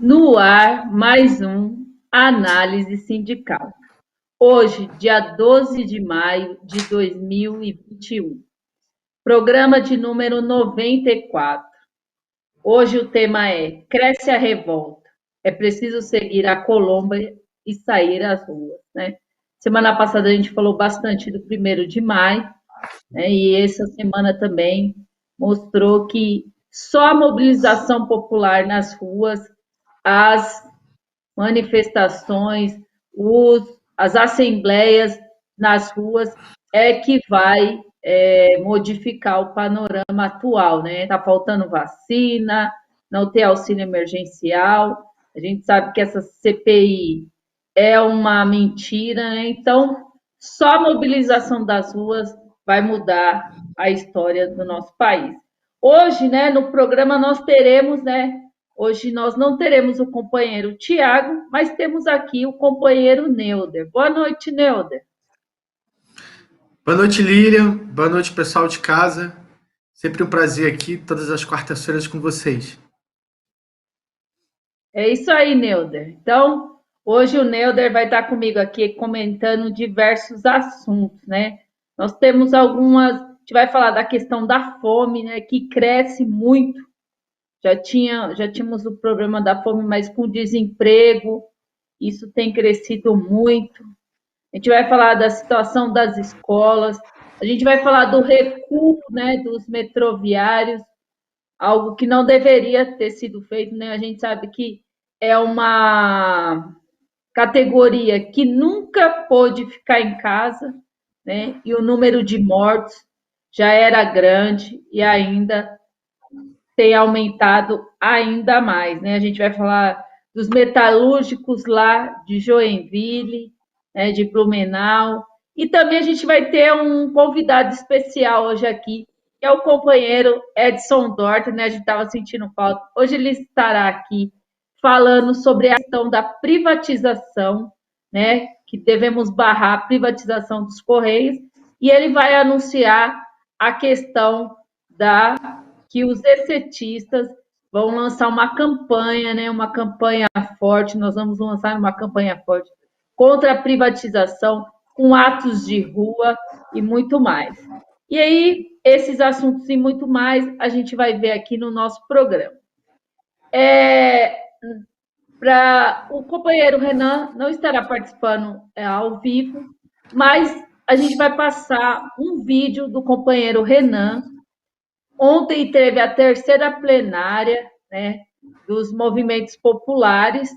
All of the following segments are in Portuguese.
No ar, mais um Análise Sindical. Hoje, dia 12 de maio de 2021. Programa de número 94. Hoje o tema é Cresce a revolta. É preciso seguir a Colomba e sair às ruas, né? Semana passada a gente falou bastante do 1º de maio, né? E essa semana também mostrou que só a mobilização popular nas ruas, as manifestações, as assembleias nas ruas é que vai modificar o panorama atual, né? Está faltando vacina, não tem auxílio emergencial, a gente sabe que essa CPI é uma mentira, né? Então, só a mobilização das ruas vai mudar a história do nosso país. Hoje, né, no programa nós teremos, né, hoje nós não teremos o companheiro Tiago, mas temos aqui o companheiro Neuder. Boa noite, Neuder. Boa noite, Lilian. Boa noite, pessoal de casa. Sempre um prazer aqui, todas as quartas-feiras com vocês. É isso aí, Neuder. Então, hoje o Neuder vai estar comigo aqui comentando diversos assuntos, né? Nós temos algumas, a gente vai falar da questão da fome, né, que cresce muito. Já tínhamos o problema da fome, mas com desemprego, isso tem crescido muito. A gente vai falar da situação das escolas, a gente vai falar do recuo, né, dos metroviários, algo que não deveria ter sido feito, né? A gente sabe que é uma categoria que nunca pôde ficar em casa, né? E o número de mortos já era grande e ainda tem aumentado ainda mais, né? A gente vai falar dos metalúrgicos lá de Joinville, né, de Blumenau, e também a gente vai ter um convidado especial hoje aqui, que é o companheiro Edson Dorta, né? A gente estava sentindo falta. Hoje ele estará aqui falando sobre a questão da privatização, né? Que devemos barrar a privatização dos Correios, e ele vai anunciar a questão da que os excetistas vão lançar uma campanha, né, uma campanha forte, nós vamos lançar uma campanha forte contra a privatização, com atos de rua e muito mais. E aí, esses assuntos e muito mais, a gente vai ver aqui no nosso programa. O companheiro Renan não estará participando ao vivo, mas a gente vai passar um vídeo do companheiro Renan. Ontem teve a terceira plenária, né, dos movimentos populares,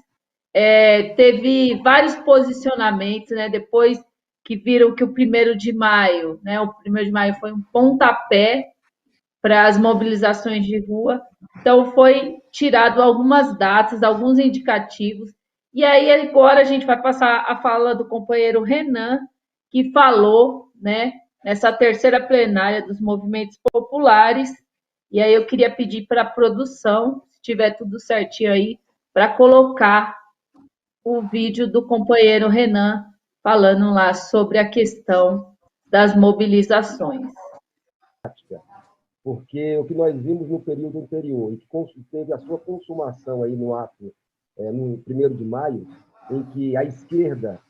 teve vários posicionamentos, né, depois que viram que o 1º de maio, né, o 1º de maio foi um pontapé para as mobilizações de rua, então foi tirado algumas datas, alguns indicativos, e aí agora a gente vai passar a fala do companheiro Renan, que falou, né, nessa terceira plenária dos movimentos populares, e aí eu queria pedir para a produção, se tiver tudo certinho aí, para colocar o vídeo do companheiro Renan falando lá sobre a questão das mobilizações. Porque o que nós vimos no período anterior, e que teve a sua consumação aí no ato, no 1º de maio, em que a esquerda,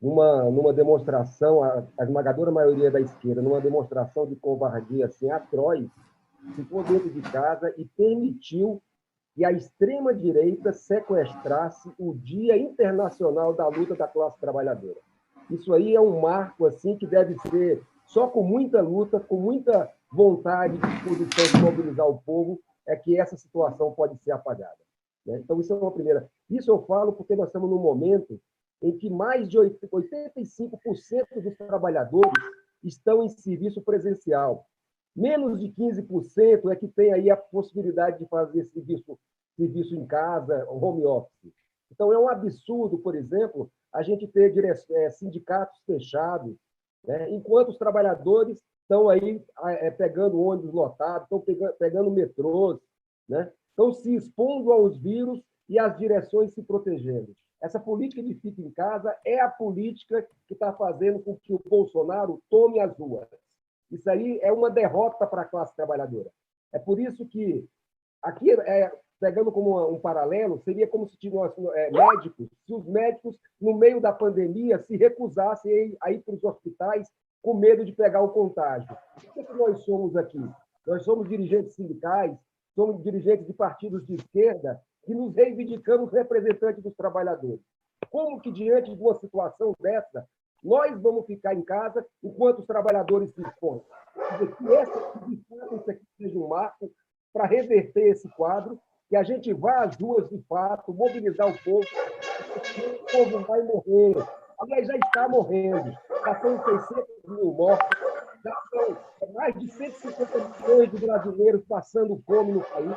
numa demonstração, a esmagadora maioria da esquerda, numa demonstração de covardia assim, atroz, ficou dentro de casa e permitiu que a extrema-direita sequestrasse o Dia Internacional da Luta da Classe Trabalhadora. Isso aí é um marco assim que deve ser só com muita luta, com muita vontade e disposição de mobilizar o povo, é que essa situação pode ser apagada. Né? Então, isso é uma primeira. Isso eu falo porque nós estamos num momento em que mais de 85% dos trabalhadores estão em serviço presencial. Menos de 15% é que tem aí a possibilidade de fazer serviço em casa, home office. Então, é um absurdo, por exemplo, a gente ter sindicatos fechados, né? Enquanto os trabalhadores estão aí pegando ônibus lotados, estão pegando metrôs, né? Estão se expondo aos vírus e as direções se protegendo. Essa política de fica em casa é a política que está fazendo com que o Bolsonaro tome as ruas. Isso aí é uma derrota para a classe trabalhadora. É por isso que aqui pegando como um paralelo, seria como se médicos, se os médicos, no meio da pandemia, se recusassem a ir para os hospitais com medo de pegar o contágio. O que nós somos aqui? Nós somos dirigentes sindicais, somos dirigentes de partidos de esquerda que nos reivindicamos representantes dos trabalhadores. Como que, diante de uma situação dessa, nós vamos ficar em casa enquanto os trabalhadores se expõem? Isso aqui seja um marco para reverter esse quadro, que a gente vá às ruas de fato, mobilizar o povo, porque o povo vai morrer. Aliás, já está morrendo. Já são 600 mil mortos, já são mais de 150 milhões de brasileiros passando fome no país.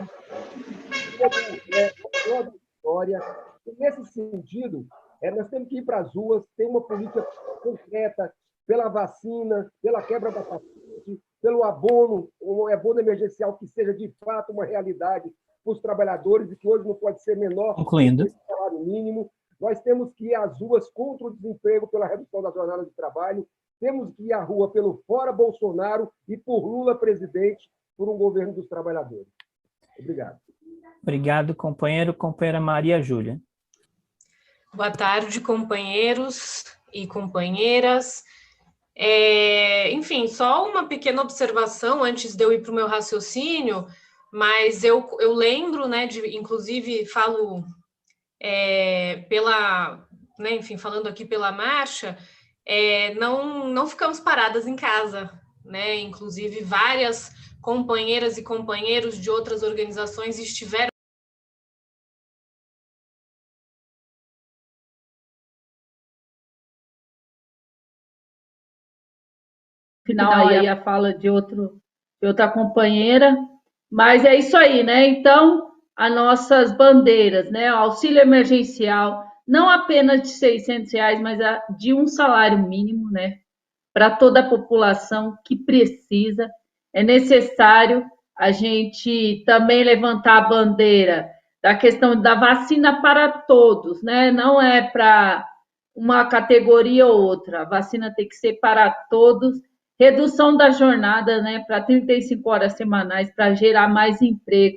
Toda a história. E, nesse sentido, nós temos que ir para as ruas, ter uma política concreta pela vacina, pela quebra da patente, pelo abono, um abono emergencial que seja de fato uma realidade para os trabalhadores e que hoje não pode ser menor que o salário mínimo. Nós temos que ir às ruas contra o desemprego pela redução da jornada de trabalho, temos que ir à rua pelo fora Bolsonaro e por Lula presidente, por um governo dos trabalhadores. Obrigado. Obrigado, companheiro. Companheira Maria Júlia. Boa tarde, companheiros e companheiras. Enfim, só uma pequena observação antes de eu ir para o meu raciocínio, mas eu lembro, né, inclusive falo enfim, falando aqui pela marcha, não ficamos paradas em casa, né? Inclusive várias companheiras e companheiros de outras organizações estiveram final aí a fala de outra companheira, mas é isso aí, né? Então, as nossas bandeiras, né? O auxílio emergencial, não apenas de R$600, mas de um salário mínimo, né? Para toda a população que precisa. É necessário a gente também levantar a bandeira da questão da vacina para todos, né? Não é para uma categoria ou outra. A vacina tem que ser para todos. Redução da jornada, né, para 35 horas semanais, para gerar mais emprego,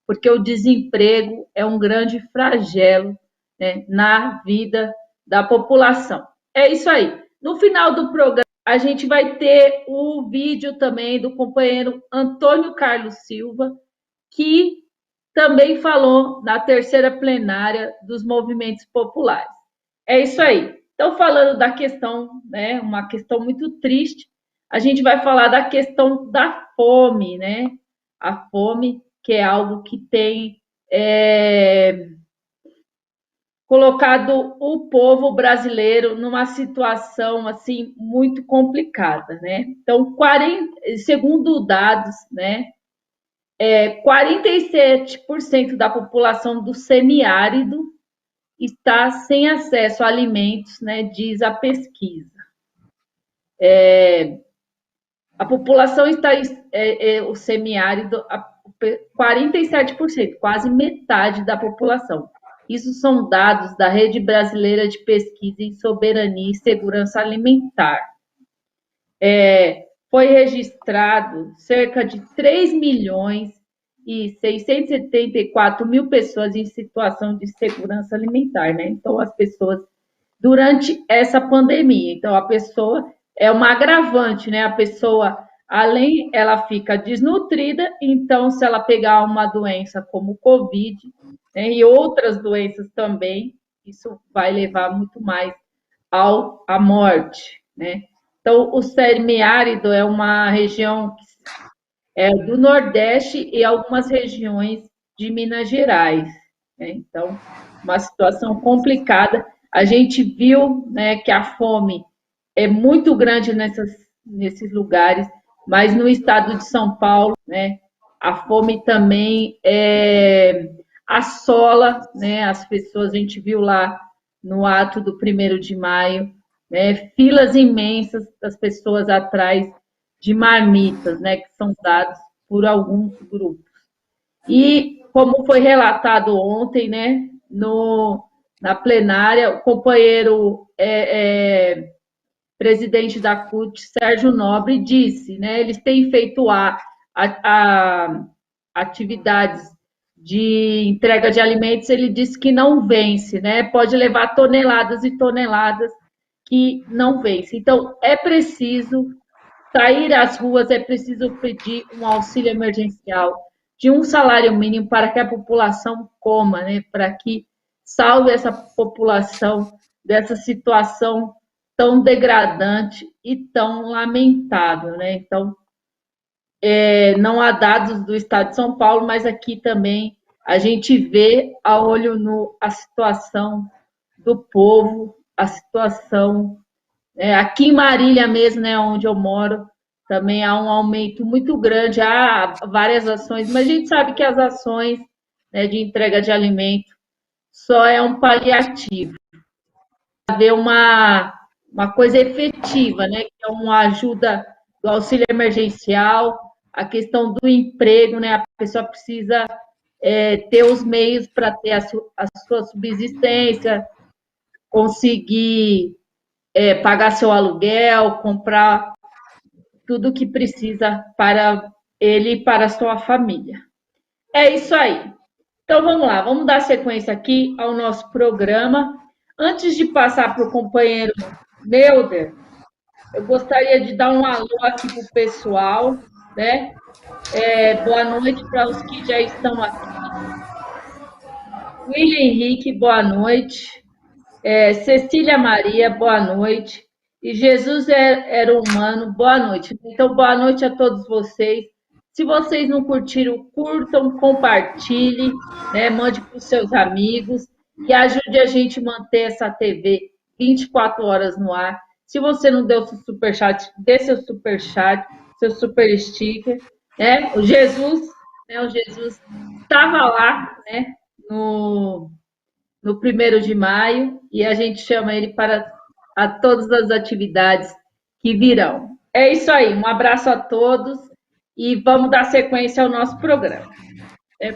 porque o desemprego é um grande flagelo, né, na vida da população. É isso aí. No final do programa, a gente vai ter o vídeo também do companheiro Antônio Carlos Silva, que também falou na terceira plenária dos movimentos populares. É isso aí. Então, falando da questão, né, uma questão muito triste, a gente vai falar da questão da fome, né? A fome, que é algo que tem colocado o povo brasileiro numa situação assim muito complicada, né? Então, segundo dados, né, 47% da população do semiárido está sem acesso a alimentos, né? Diz a pesquisa. A população está, o semiárido, 47%, quase metade da população. Isso são dados da Rede Brasileira de Pesquisa em Soberania e Segurança Alimentar. Foi registrado cerca de 3.674.000 pessoas em situação de segurança alimentar, né? Então, as pessoas, durante essa pandemia, então, a pessoa é uma agravante, né? A pessoa, além, ela fica desnutrida, então, se ela pegar uma doença como o Covid, né, e outras doenças também, isso vai levar muito mais à morte, né? Então, o semiárido é uma região do Nordeste e algumas regiões de Minas Gerais, né? Então, uma situação complicada. A gente viu, né, que a fome é muito grande nesses lugares, mas no estado de São Paulo, né, a fome também assola, né, as pessoas. A gente viu lá no ato do 1º de maio, né, filas imensas das pessoas atrás de marmitas, né, que são dados por alguns grupos. E, como foi relatado ontem, né, na plenária, o companheiro presidente da CUT, Sérgio Nobre, disse, né, eles têm feito atividades de entrega de alimentos, ele disse que não vence, né? Pode levar toneladas e toneladas que não vence. Então, é preciso sair às ruas, é preciso pedir um auxílio emergencial de um salário mínimo para que a população coma, né? Para que salve essa população dessa situação tão degradante e tão lamentável, né? Então, não há dados do estado de São Paulo, mas aqui também a gente vê a olho nu a situação do povo, a situação. Aqui em Marília mesmo, né, onde eu moro, também há um aumento muito grande, há várias ações, mas a gente sabe que as ações, né, de entrega de alimento só é um paliativo. Haver uma coisa efetiva, né, que é uma ajuda do auxílio emergencial, a questão do emprego, né, a pessoa precisa ter os meios para ter a sua subsistência, conseguir pagar seu aluguel, comprar tudo o que precisa para ele e para a sua família. É isso aí. Então vamos lá, vamos dar sequência aqui ao nosso programa. Antes de passar para o companheiro Neuder, eu gostaria de dar um alô aqui para o pessoal, né? Boa noite para os que já estão aqui. William Henrique, boa noite. Cecília Maria, boa noite. E Jesus era humano, boa noite. Então, boa noite a todos vocês. Se vocês não curtiram, curtam, compartilhem, né? Mande para os seus amigos e ajude a gente a manter essa TV 24 horas no ar. Se você não deu seu superchat, dê seu superchat, seu super sticker, né? O Jesus estava lá, né? No 1º de maio, e a gente chama ele para todas as atividades que virão. É isso aí, um abraço a todos e vamos dar sequência ao nosso programa.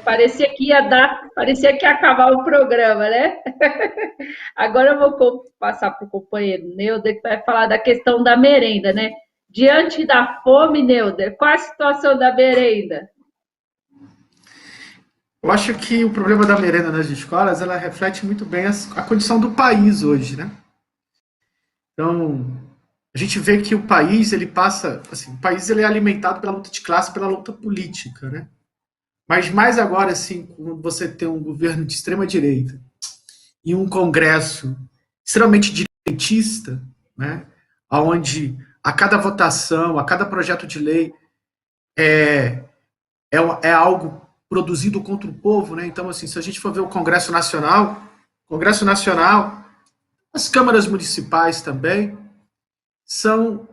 Parecia que ia acabar o programa, né? Agora eu vou passar para o companheiro Neuder, que vai falar da questão da merenda, né? Diante da fome, Neuder, qual a situação da merenda? Eu acho que o problema da merenda nas escolas, ela reflete muito bem a condição do país hoje, né? Então, a gente vê que o país, ele passa, assim, o país ele é alimentado pela luta de classe, pela luta política, né? Mas mais agora, assim, quando você tem um governo de extrema direita e um congresso extremamente direitista, né? Onde a cada votação, a cada projeto de lei é algo produzido contra o povo, né? Então, assim, se a gente for ver o Congresso Nacional, as câmaras municipais também são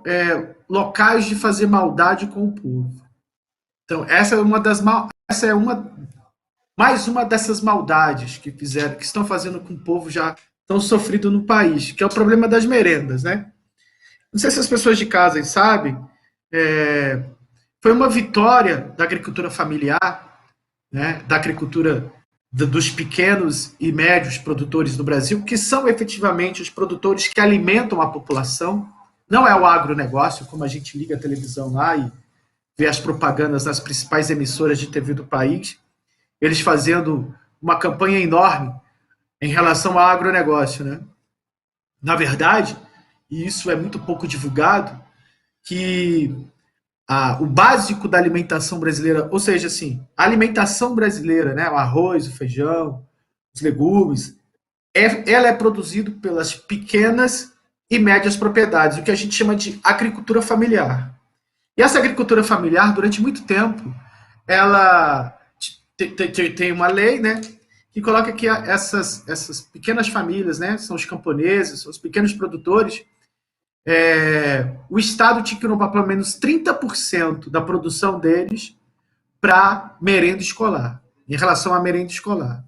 locais de fazer maldade com o povo. Então, essa é mais uma dessas maldades que estão fazendo com o povo já tão sofrido no país, que é o problema das merendas, né? Não sei se as pessoas de casa sabem, foi uma vitória da agricultura familiar, né, da agricultura dos pequenos e médios produtores do Brasil, que são efetivamente os produtores que alimentam a população. Não é o agronegócio, como a gente liga a televisão lá e vê as propagandas nas principais emissoras de TV do país, eles fazendo uma campanha enorme em relação ao agronegócio, né? Na verdade, e isso é muito pouco divulgado, que o básico da alimentação brasileira, ou seja, assim, a alimentação brasileira, né, o arroz, o feijão, os legumes, ela é produzido pelas pequenas e médias propriedades, o que a gente chama de agricultura familiar. E essa agricultura familiar, durante muito tempo, ela tem uma lei, né, que coloca que essas pequenas famílias, né, são os camponeses, são os pequenos produtores, o Estado tinha que roubar pelo menos 30% da produção deles para merenda escolar, em relação à merenda escolar.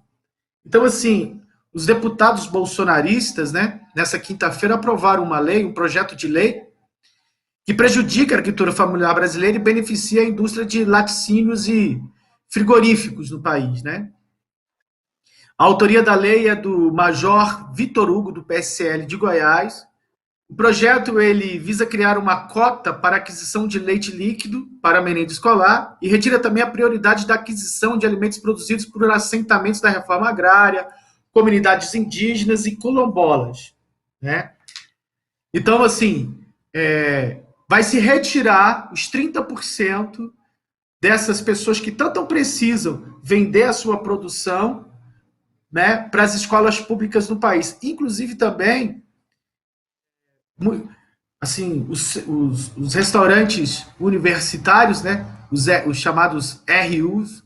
Então, assim, os deputados bolsonaristas, né, nessa quinta-feira, aprovaram uma lei, um projeto de lei, que prejudica a agricultura familiar brasileira e beneficia a indústria de laticínios e frigoríficos no país, né? A autoria da lei é do Major Vitor Hugo, do PSL de Goiás, O projeto ele visa criar uma cota para aquisição de leite líquido para a merenda escolar e retira também a prioridade da aquisição de alimentos produzidos por assentamentos da reforma agrária, comunidades indígenas e quilombolas, né? Então, assim, vai se retirar os 30% dessas pessoas que tanto precisam vender a sua produção, né, para as escolas públicas no país. Inclusive também, assim, os restaurantes universitários, né, os chamados RUs,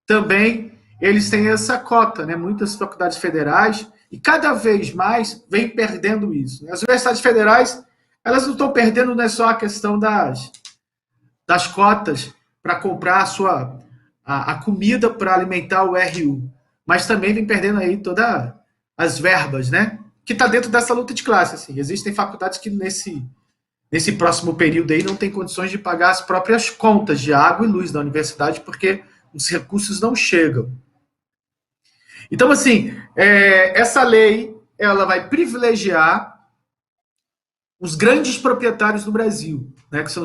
também eles têm essa cota, né? Muitas faculdades federais, e cada vez mais vem perdendo isso, né? As universidades federais, elas não estão perdendo, não é só a questão das cotas para comprar a comida para alimentar o RU, mas também vem perdendo aí todas as verbas, né? Que está dentro dessa luta de classe. Assim. Existem faculdades que nesse próximo período aí não tem condições de pagar as próprias contas de água e luz da universidade porque os recursos não chegam. Então, assim, essa lei ela vai privilegiar os grandes proprietários do Brasil, né, que são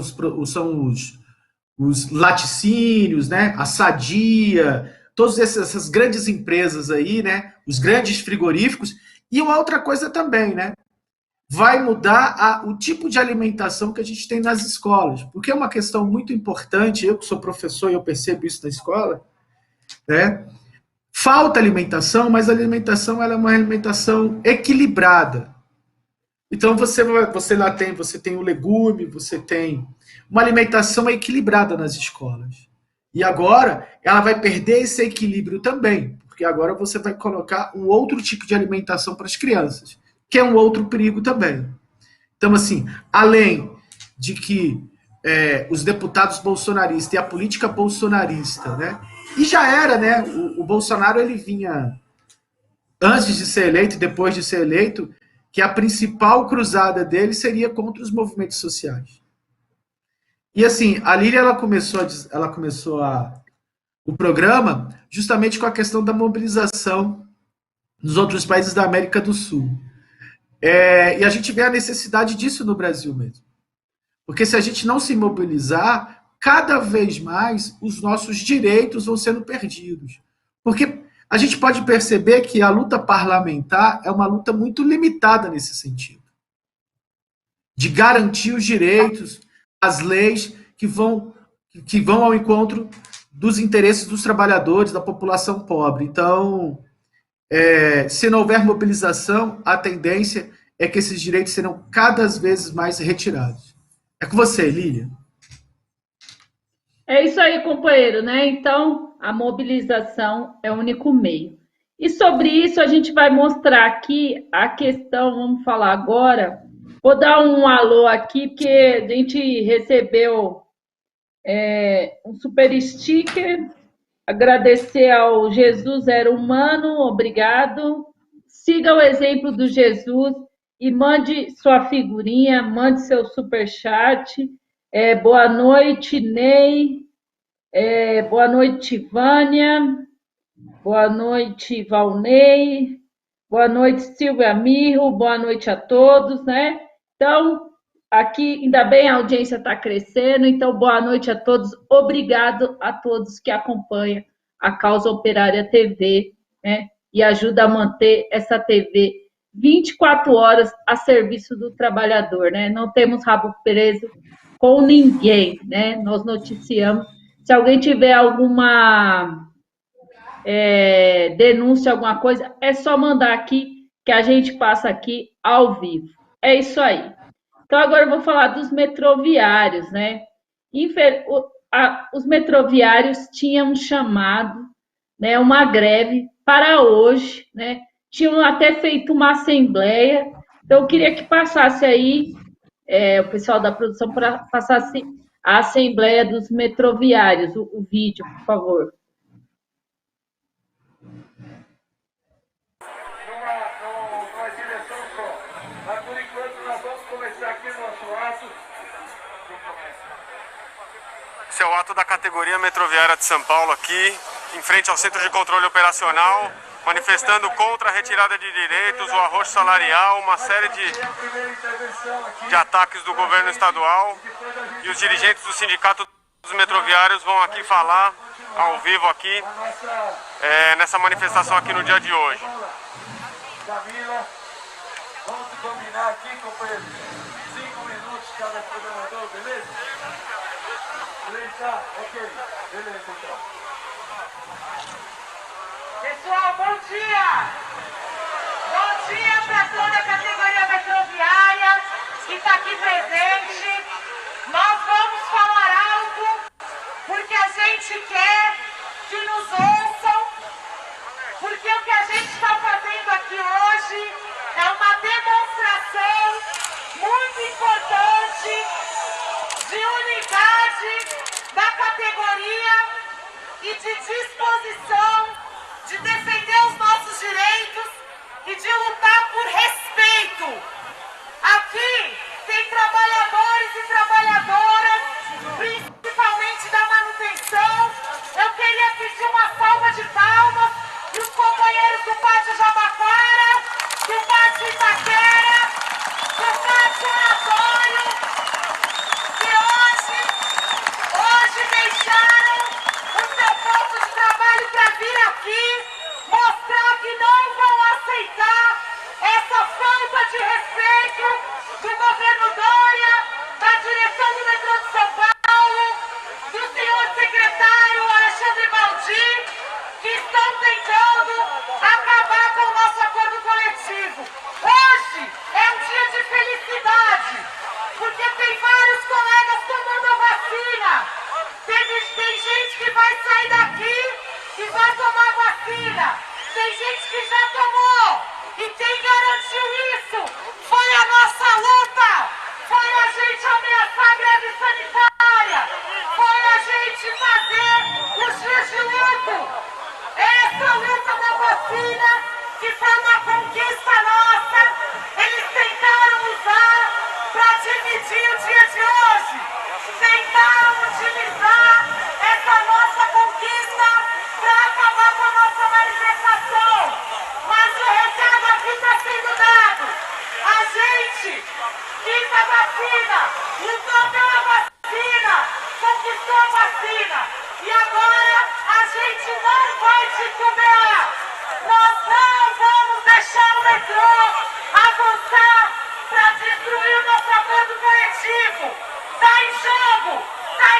os laticínios, né, a Sadia, todas essas grandes empresas aí, né, os grandes frigoríficos. E uma outra coisa também, né, vai mudar o tipo de alimentação que a gente tem nas escolas, porque é uma questão muito importante, eu que sou professor e eu percebo isso na escola, né, falta alimentação, mas a alimentação ela é uma alimentação equilibrada. Então você tem o legume, você tem uma alimentação equilibrada nas escolas. E agora ela vai perder esse equilíbrio também, porque agora você vai colocar um outro tipo de alimentação para as crianças, que é um outro perigo também. Então, assim, além de que os deputados bolsonaristas e a política bolsonarista, né? E já era, né? O Bolsonaro ele vinha antes de ser eleito e depois de ser eleito, que a principal cruzada dele seria contra os movimentos sociais. E assim, a Lília ela começou o programa justamente com a questão da mobilização nos outros países da América do Sul. E a gente vê a necessidade disso no Brasil mesmo. Porque se a gente não se mobilizar, cada vez mais os nossos direitos vão sendo perdidos. Porque a gente pode perceber que a luta parlamentar é uma luta muito limitada nesse sentido. De garantir os direitos, as leis que vão ao encontro dos interesses dos trabalhadores, da população pobre. Então, se não houver mobilização, a tendência é que esses direitos serão cada vez mais retirados. É com você, Lília. É isso aí, companheiro, né? Então, a mobilização é o único meio. E sobre isso, a gente vai mostrar aqui a questão, vamos falar agora. Vou dar um alô aqui, porque a gente recebeu um super sticker. Agradecer ao Jesus Era Humano, obrigado. Siga o exemplo do Jesus e mande sua figurinha, mande seu superchat. Boa noite, Ney. Boa noite, Vânia. Boa noite, Valnei. Boa noite, Silvia Mirro. Boa noite a todos, né? Então, aqui, ainda bem, a audiência está crescendo. Então, boa noite a todos. Obrigado a todos que acompanham a Causa Operária TV, né? E ajuda a manter essa TV 24 horas a serviço do trabalhador, né? Não temos rabo preso com ninguém, né? Nós noticiamos. Se alguém tiver alguma denúncia, alguma coisa, é só mandar aqui que a gente passa aqui ao vivo. É isso aí. Então, agora eu vou falar dos metroviários, né? Os metroviários tinham chamado, né, uma greve para hoje, né? Tinham até feito uma assembleia. Então, eu queria que passasse aí o pessoal da produção para passasse a assembleia dos metroviários, o vídeo, por favor. Numa direção só. Mas, por enquanto, nós vamos começar aqui o nosso ato. Esse é o ato da categoria metroviária de São Paulo aqui, em frente ao Centro de Controle Operacional, manifestando contra a retirada de direitos, o arroxo salarial, uma série de ataques do governo estadual. E os dirigentes do Sindicato dos Metroviários vão aqui falar, ao vivo aqui, nessa manifestação aqui no dia de hoje. Camila, vamos combinar aqui, companheiro. 5 minutos cada coordenador, beleza? Beleza? Ok. Beleza, então. Pessoal, bom dia! Bom dia para toda a categoria metroviária que está aqui presente. Nós vamos falar alto porque a gente quer que nos ouçam, porque o que a gente está fazendo aqui hoje é uma demonstração muito importante de unidade da categoria e de disposição de defender os nossos direitos e de lutar por respeito. Aqui tem trabalhadores e trabalhadoras, principalmente da manutenção. Eu queria pedir uma salva de palmas para os companheiros do Pátio Jabaquara, do Pátio Itaquera, do Pátio Oratório, que hoje deixaram o seu posto de trabalho para vir aqui mostrar que não vão aceitar essa falta de respeito do governo Dória, da direção do metrô de São Paulo, do senhor secretário Alexandre Baldi, que estão tentando acabar com o nosso acordo coletivo. Hoje é um dia de felicidade, porque tem vários colegas tomando a vacina. Tem gente que vai sair daqui e vai tomar vacina. Tem gente que já tomou. E quem garantiu isso foi a nossa luta. Foi a gente ameaçar a greve sanitária. Foi a gente fazer os dias de luto. Essa luta da vacina, que foi uma conquista nossa, eles tentaram usar para dividir o dia de hoje. Tentaram utilizar essa nossa conquista para acabar com a nossa manifestação. Mas o recado aqui está sendo dado. A gente quis a vacina, lutou pela vacina, conquistou a vacina. E agora a gente não vai titubear. Nós não vamos deixar o metrô avançar para destruir o nosso acordo coletivo. Está em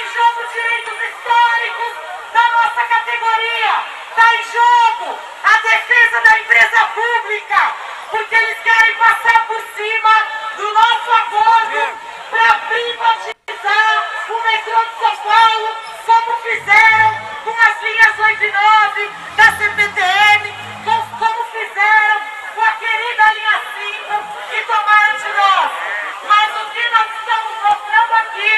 jogo direitos históricos da nossa categoria. Está em jogo a defesa da empresa pública, porque eles querem passar por cima do nosso acordo para privatizar o metrô de São Paulo, como fizeram com as linhas 8 e 9 da CPTM, como fizeram com a querida linha 5 que tomaram de nós. Mas o que nós estamos mostrando aqui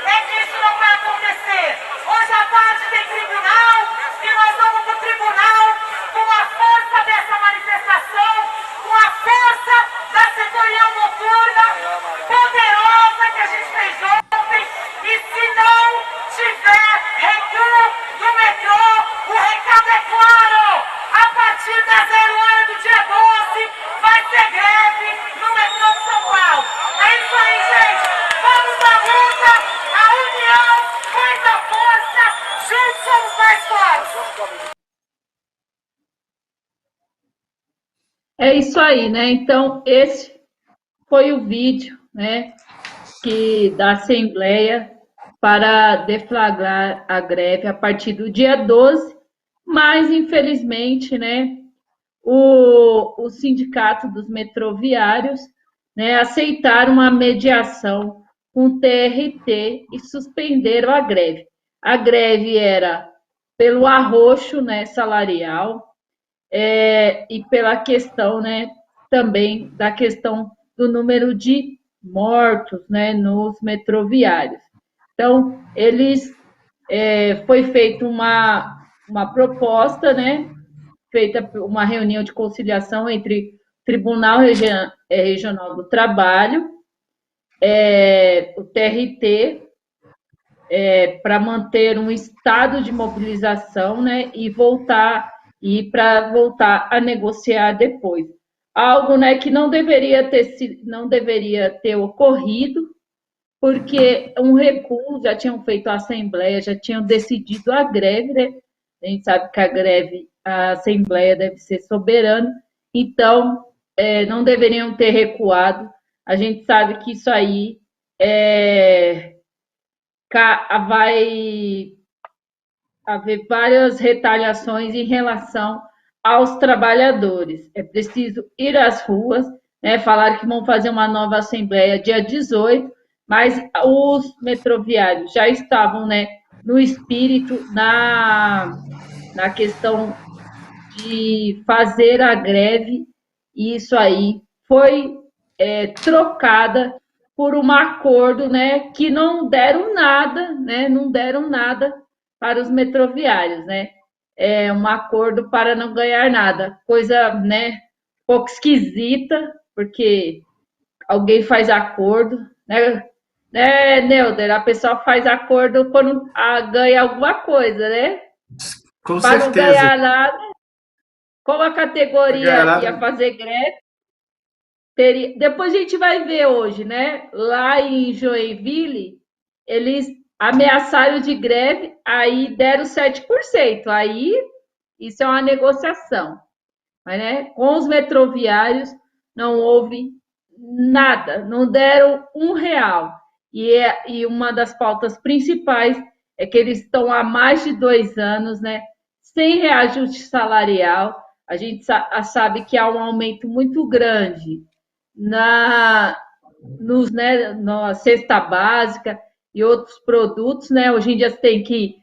é que isso não vai acontecer. Hoje à tarde tem tribunal e nós vamos para o tribunal com a força dessa manifestação, com a força da setorial noturna poderosa que a gente fez ontem. E se não tiver recuo do metrô, o recado é claro. A partir da 0 hora do dia 12 vai ter greve no metrô de São Paulo. É isso aí, gente. Vamos à luta. A união faz a força. Juntos somos mais fortes. É isso aí, né? Então, esse foi o vídeo, né, da Assembleia para deflagrar a greve a partir do dia 12, mas, infelizmente, né, o Sindicato dos Metroviários, né, aceitaram uma mediação com o TRT e suspenderam a greve. A greve era pelo arroxo, né, salarial, e pela questão, né, também da questão do número de mortos, né, nos metroviários. Então, foi feita uma proposta, né, feita uma reunião de conciliação entre o Tribunal Regional do Trabalho, o TRT, para manter um estado de mobilização, né, e voltar e para voltar a negociar depois. Algo, né, que não deveria ter ocorrido, porque um recuo, já tinham feito a assembleia, já tinham decidido a greve, né? A gente sabe que a assembleia deve ser soberana, então não deveriam ter recuado. A gente sabe que isso aí vai haver várias retaliações em relação aos trabalhadores. É preciso ir às ruas, né? Falaram que vão fazer uma nova assembleia dia 18, mas os metroviários já estavam, né, no espírito, na questão de fazer a greve, e isso aí foi trocada por um acordo, né, que não deram nada, né, não deram nada para os metroviários, né? É um acordo para não ganhar nada, coisa, né, um pouco esquisita, porque alguém faz acordo, né, Neuder? A pessoa faz acordo quando ganha alguma coisa, né? Com para certeza. não ganhar nada, como a categoria ia fazer greve, depois a gente vai ver hoje, né? Lá em Joinville, eles ameaçaram de greve, aí deram 7%. Aí, isso é uma negociação. Mas, né, com os metroviários, não houve nada, não deram R$1. E uma das pautas principais é que eles estão há mais de 2 anos, né, sem reajuste salarial. A gente sabe que há um aumento muito grande na cesta básica e outros produtos, né? Hoje em dia você tem que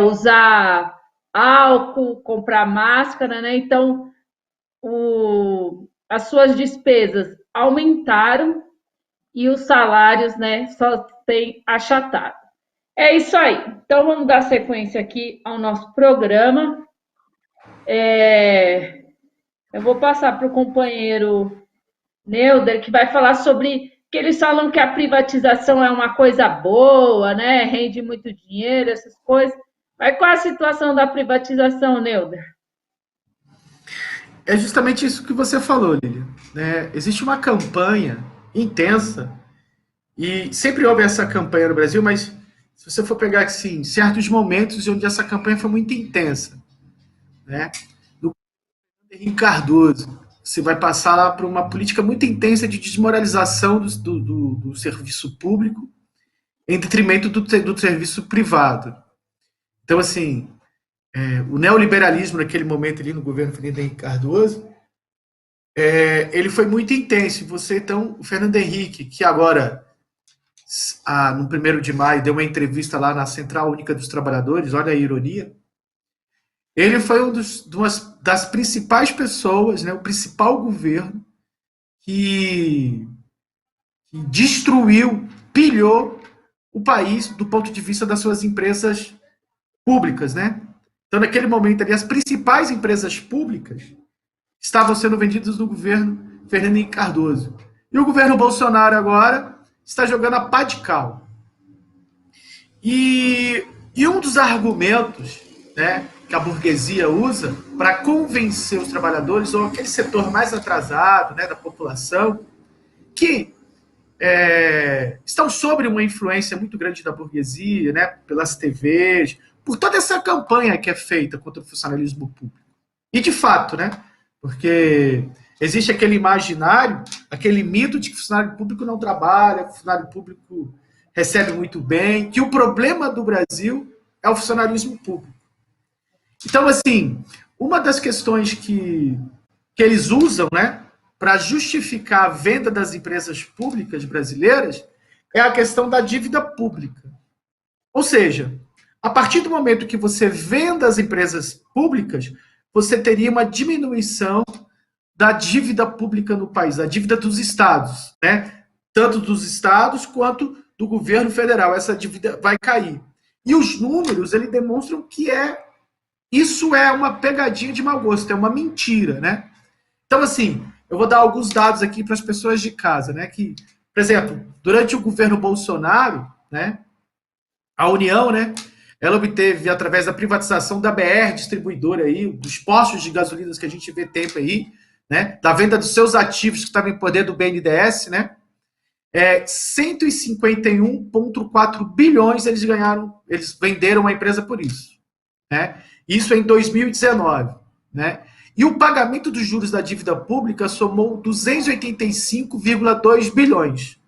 usar álcool, comprar máscara, né? Então, as suas despesas aumentaram e os salários, né, só têm achatado. É isso aí. Então, vamos dar sequência aqui ao nosso programa. Eu vou passar para o companheiro Neuder, que vai falar sobre que eles falam que a privatização é uma coisa boa, né? Rende muito dinheiro, essas coisas. Mas qual a situação da privatização, Neuder? É justamente isso que você falou, Lilian. Né? Existe uma campanha intensa, e sempre houve essa campanha no Brasil, mas se você for pegar assim, certos momentos onde essa campanha foi muito intensa, né? Do Henrique Cardoso, você vai passar lá por uma política muito intensa de desmoralização do serviço público em detrimento do serviço privado. Então, assim, o neoliberalismo naquele momento ali no governo Fernando Henrique Cardoso, ele foi muito intenso. Você, então, o Fernando Henrique, que agora, no 1º de maio, deu uma entrevista lá na Central Única dos Trabalhadores, olha a ironia, ele foi uma das principais pessoas, né, o principal governo que destruiu, pilhou o país do ponto de vista das suas empresas públicas, né? Então, naquele momento ali, as principais empresas públicas estavam sendo vendidas no governo Fernando Henrique Cardoso. E o governo Bolsonaro agora está jogando a pá de cal. E um dos argumentos, né, que a burguesia usa para convencer os trabalhadores, ou aquele setor mais atrasado, né, da população, que estão sob uma influência muito grande da burguesia, né, pelas TVs, por toda essa campanha que é feita contra o funcionalismo público. E de fato, né, porque existe aquele imaginário, aquele mito de que o funcionário público não trabalha, que o funcionário público recebe muito bem, que o problema do Brasil é o funcionalismo público. Então, assim, uma das questões que eles usam, né, para justificar a venda das empresas públicas brasileiras é a questão da dívida pública. Ou seja, a partir do momento que você venda as empresas públicas, você teria uma diminuição da dívida pública no país, a dívida dos estados, né? Tanto dos estados quanto do governo federal. Essa dívida vai cair. E os números, eles demonstram que isso é uma pegadinha de mau gosto, é uma mentira, né? Então, assim, eu vou dar alguns dados aqui para as pessoas de casa, né? Que, por exemplo, durante o governo Bolsonaro, né, a União, né, ela obteve através da privatização da BR Distribuidora aí, dos postos de gasolinas que a gente vê tempo aí, né, da venda dos seus ativos que estavam em poder do BNDES, né, 151,4 bilhões eles ganharam, eles venderam a empresa por isso, né? Isso em 2019, né? E o pagamento dos juros da dívida pública somou 285,2 bilhões,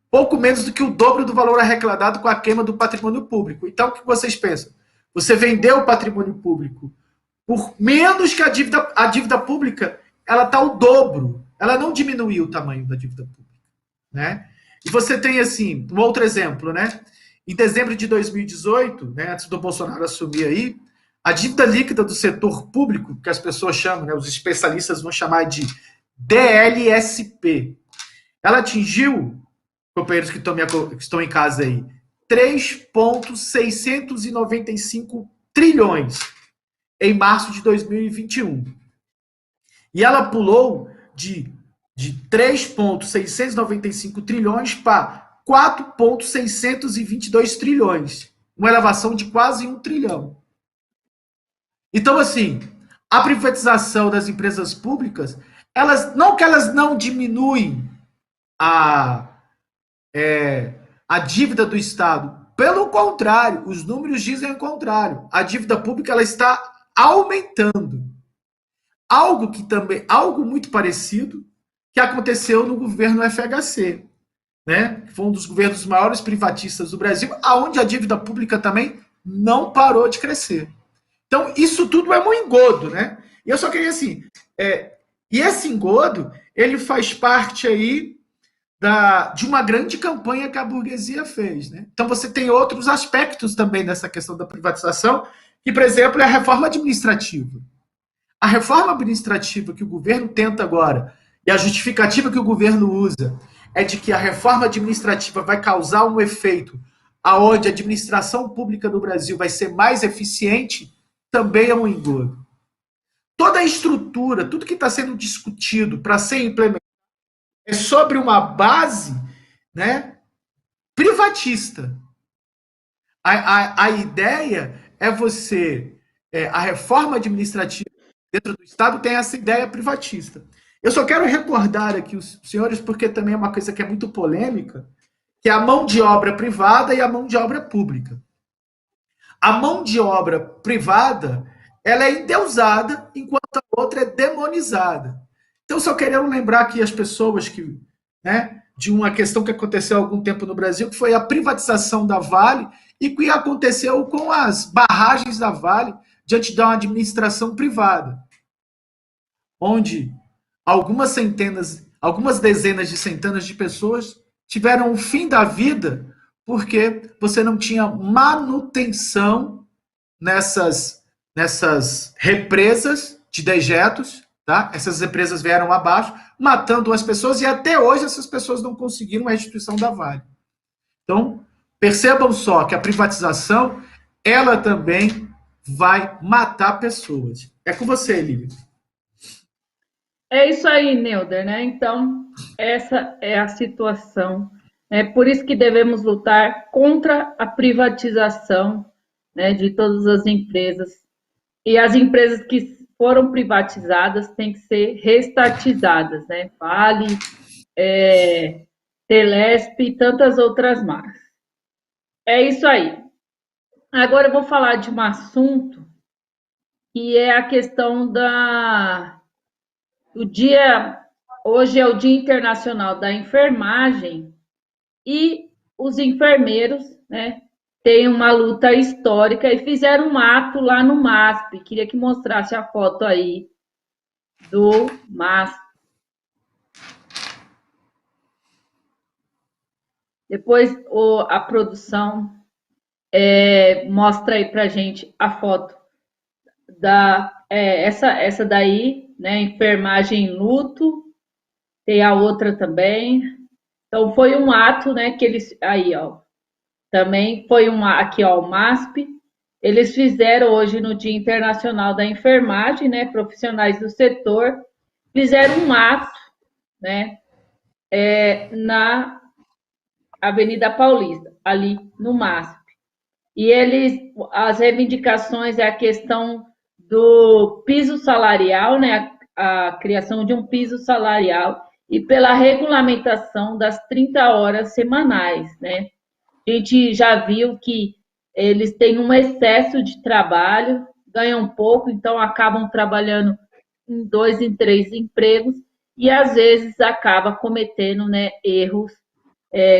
pouco menos do que o dobro do valor arrecadado com a queima do patrimônio público. Então, o que vocês pensam? Você vendeu o patrimônio público por menos que a dívida pública, ela está o dobro, ela não diminuiu o tamanho da dívida pública, né? E você tem, assim, um outro exemplo, né? Em dezembro de 2018, né, antes do Bolsonaro assumir aí, a dívida líquida do setor público, que as pessoas chamam, né, os especialistas vão chamar de DLSP, ela atingiu, companheiros que estão em casa aí, 3,695 trilhões em março de 2021. E ela pulou de 3,695 trilhões para 4,622 trilhões. Uma elevação de quase 1 trilhão. Então, assim, a privatização das empresas públicas, elas não diminuem a dívida do Estado. Pelo contrário, os números dizem o contrário. A dívida pública ela está aumentando. Algo muito parecido que aconteceu no governo FHC, né? Que foi um dos governos maiores privatistas do Brasil, aonde a dívida pública também não parou de crescer. Então, isso tudo é um engodo, né? E eu só queria assim, e esse engodo, ele faz parte aí de uma grande campanha que a burguesia fez, né? Então, você tem outros aspectos também nessa questão da privatização, que, por exemplo, é a reforma administrativa. A reforma administrativa que o governo tenta agora, e a justificativa que o governo usa, é de que a reforma administrativa vai causar um efeito aonde a administração pública no Brasil vai ser mais eficiente, também é um engodo. Toda a estrutura, tudo que está sendo discutido para ser implementado é sobre uma base, né, privatista. A ideia é a reforma administrativa dentro do Estado tem essa ideia privatista. Eu só quero recordar aqui os senhores, porque também é uma coisa que é muito polêmica, que é a mão de obra privada e a mão de obra pública. A mão de obra privada, ela é endeusada, enquanto a outra é demonizada. Então, só quero lembrar aqui as pessoas que, né, de uma questão que aconteceu há algum tempo no Brasil, que foi a privatização da Vale e que aconteceu com as barragens da Vale diante de uma administração privada, onde algumas dezenas de centenas de pessoas tiveram o fim da vida porque você não tinha manutenção nessas represas de dejetos, tá? Essas represas vieram abaixo, matando as pessoas, e até hoje essas pessoas não conseguiram a restituição da Vale. Então, percebam só que a privatização, ela também vai matar pessoas. É com você, Lívia. É isso aí, Neuder, né? Então, essa é a situação. É por isso que devemos lutar contra a privatização, né, de todas as empresas. E as empresas que foram privatizadas têm que ser restatizadas, né? Vale, Telesp e tantas outras marcas. É isso aí. Agora eu vou falar de um assunto que é a questão do dia. Hoje é o Dia Internacional da Enfermagem e os enfermeiros, né, têm uma luta histórica e fizeram um ato lá no MASP. Queria que mostrasse a foto aí do MASP. Depois a produção mostra aí pra gente a foto essa daí, né? Enfermagem em luto. Tem a outra também. Então foi um ato, né? Que eles aí, ó. Também foi aqui, ó, o MASP. Eles fizeram hoje no Dia Internacional da Enfermagem, né? Profissionais do setor fizeram um ato, né? Na Avenida Paulista, ali no MASP. e as reivindicações é a questão do piso salarial, né, a criação de um piso salarial e pela regulamentação das 30 horas semanais, né? A gente já viu que eles têm um excesso de trabalho, ganham pouco, então acabam trabalhando em 2, em 3 empregos e às vezes acaba cometendo, né, erros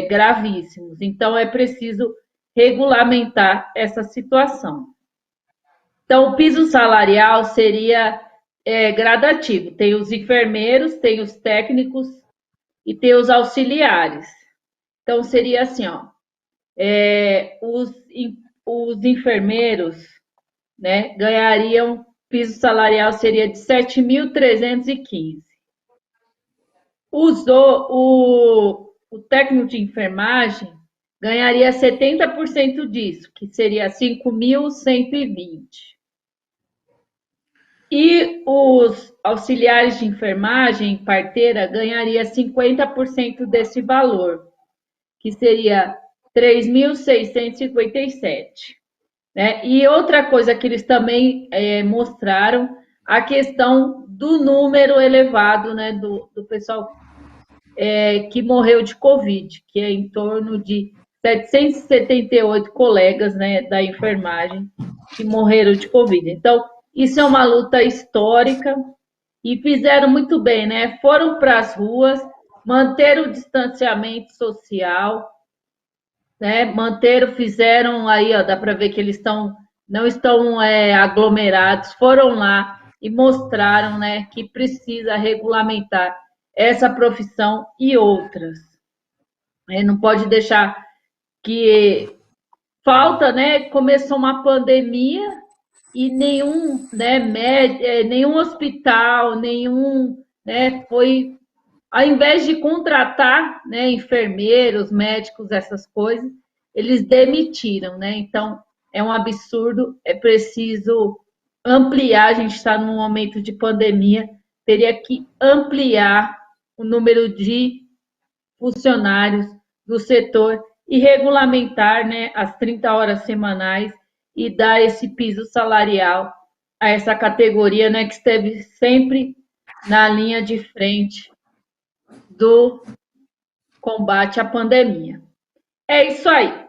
gravíssimos. Então é preciso regulamentar essa situação. Então o piso salarial seria gradativo. Tem os enfermeiros, tem os técnicos e tem os auxiliares. Então seria assim, ó, os enfermeiros, né, ganhariam, piso salarial seria de 7.315. O técnico de enfermagem ganharia 70% disso, que seria 5.120. E os auxiliares de enfermagem, parteira, ganharia 50% desse valor, que seria 3.657. Né? E outra coisa que eles também mostraram, a questão do número elevado, né, do pessoal que morreu de Covid, que é em torno de 778 colegas, né, da enfermagem que morreram de Covid. Então, isso é uma luta histórica e fizeram muito bem, né? Foram para as ruas, manteram o distanciamento social, né? Fizeram aí, ó, dá para ver que eles não estão aglomerados, foram lá e mostraram, né, que precisa regulamentar essa profissão e outras. Não pode deixar que falta, né? Começou uma pandemia e nenhum, né, nenhum hospital, né, foi, ao invés de contratar, né, enfermeiros, médicos, essas coisas, eles demitiram, né? Então é um absurdo, é preciso ampliar. A gente está num momento de pandemia, teria que ampliar o número de funcionários do setor e regulamentar, né, as 30 horas semanais e dar esse piso salarial a essa categoria, né, que esteve sempre na linha de frente do combate à pandemia. É isso aí.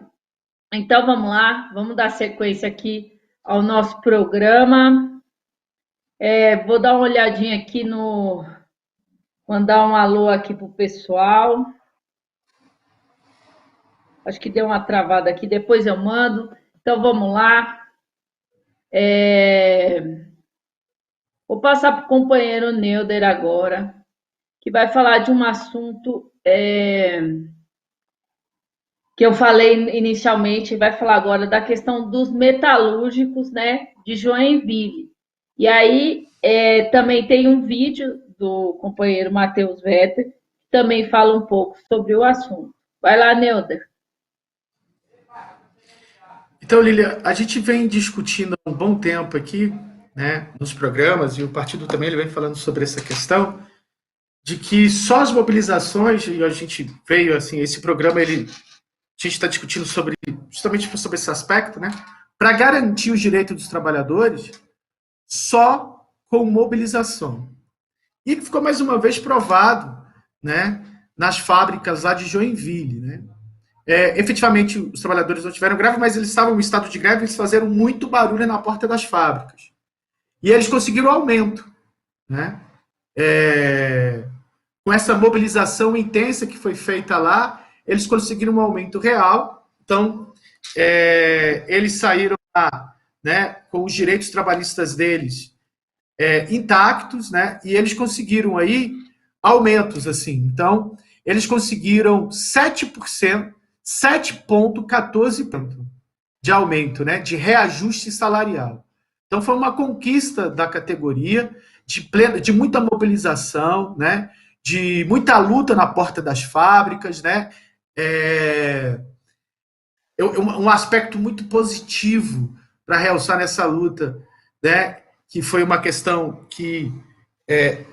Então vamos lá, vamos dar sequência aqui ao nosso programa. Vou dar uma olhadinha aqui mandar um alô aqui pro pessoal. Acho que deu uma travada aqui, depois eu mando. Então, vamos lá. Vou passar para o companheiro Neuder agora, que vai falar de um assunto que eu falei inicialmente, vai falar agora da questão dos metalúrgicos, né, de Joinville. E aí, também tem um vídeo do companheiro Matheus Vetter, que também fala um pouco sobre o assunto. Vai lá, Neuder. Então, Lília, a gente vem discutindo há um bom tempo aqui, né, nos programas, e o partido também ele vem falando sobre essa questão, de que só as mobilizações, e a gente veio, assim, esse programa, a gente está discutindo justamente sobre esse aspecto, né, para garantir os direitos dos trabalhadores, só com mobilização. E ficou mais uma vez provado, né, nas fábricas lá de Joinville, né. Efetivamente, os trabalhadores não tiveram greve, mas eles estavam em estado de greve, eles fizeram muito barulho na porta das fábricas. E eles conseguiram aumento, né? Com essa mobilização intensa que foi feita lá, eles conseguiram um aumento real. Então, eles saíram lá, né, com os direitos trabalhistas deles intactos, né? E eles conseguiram aí aumentos, assim. Então, eles conseguiram 7%, 7,14% de aumento, né, de reajuste salarial. Então, foi uma conquista da categoria, de muita mobilização, né, de muita luta na porta das fábricas, né, um aspecto muito positivo para realçar nessa luta, né, que foi uma questão que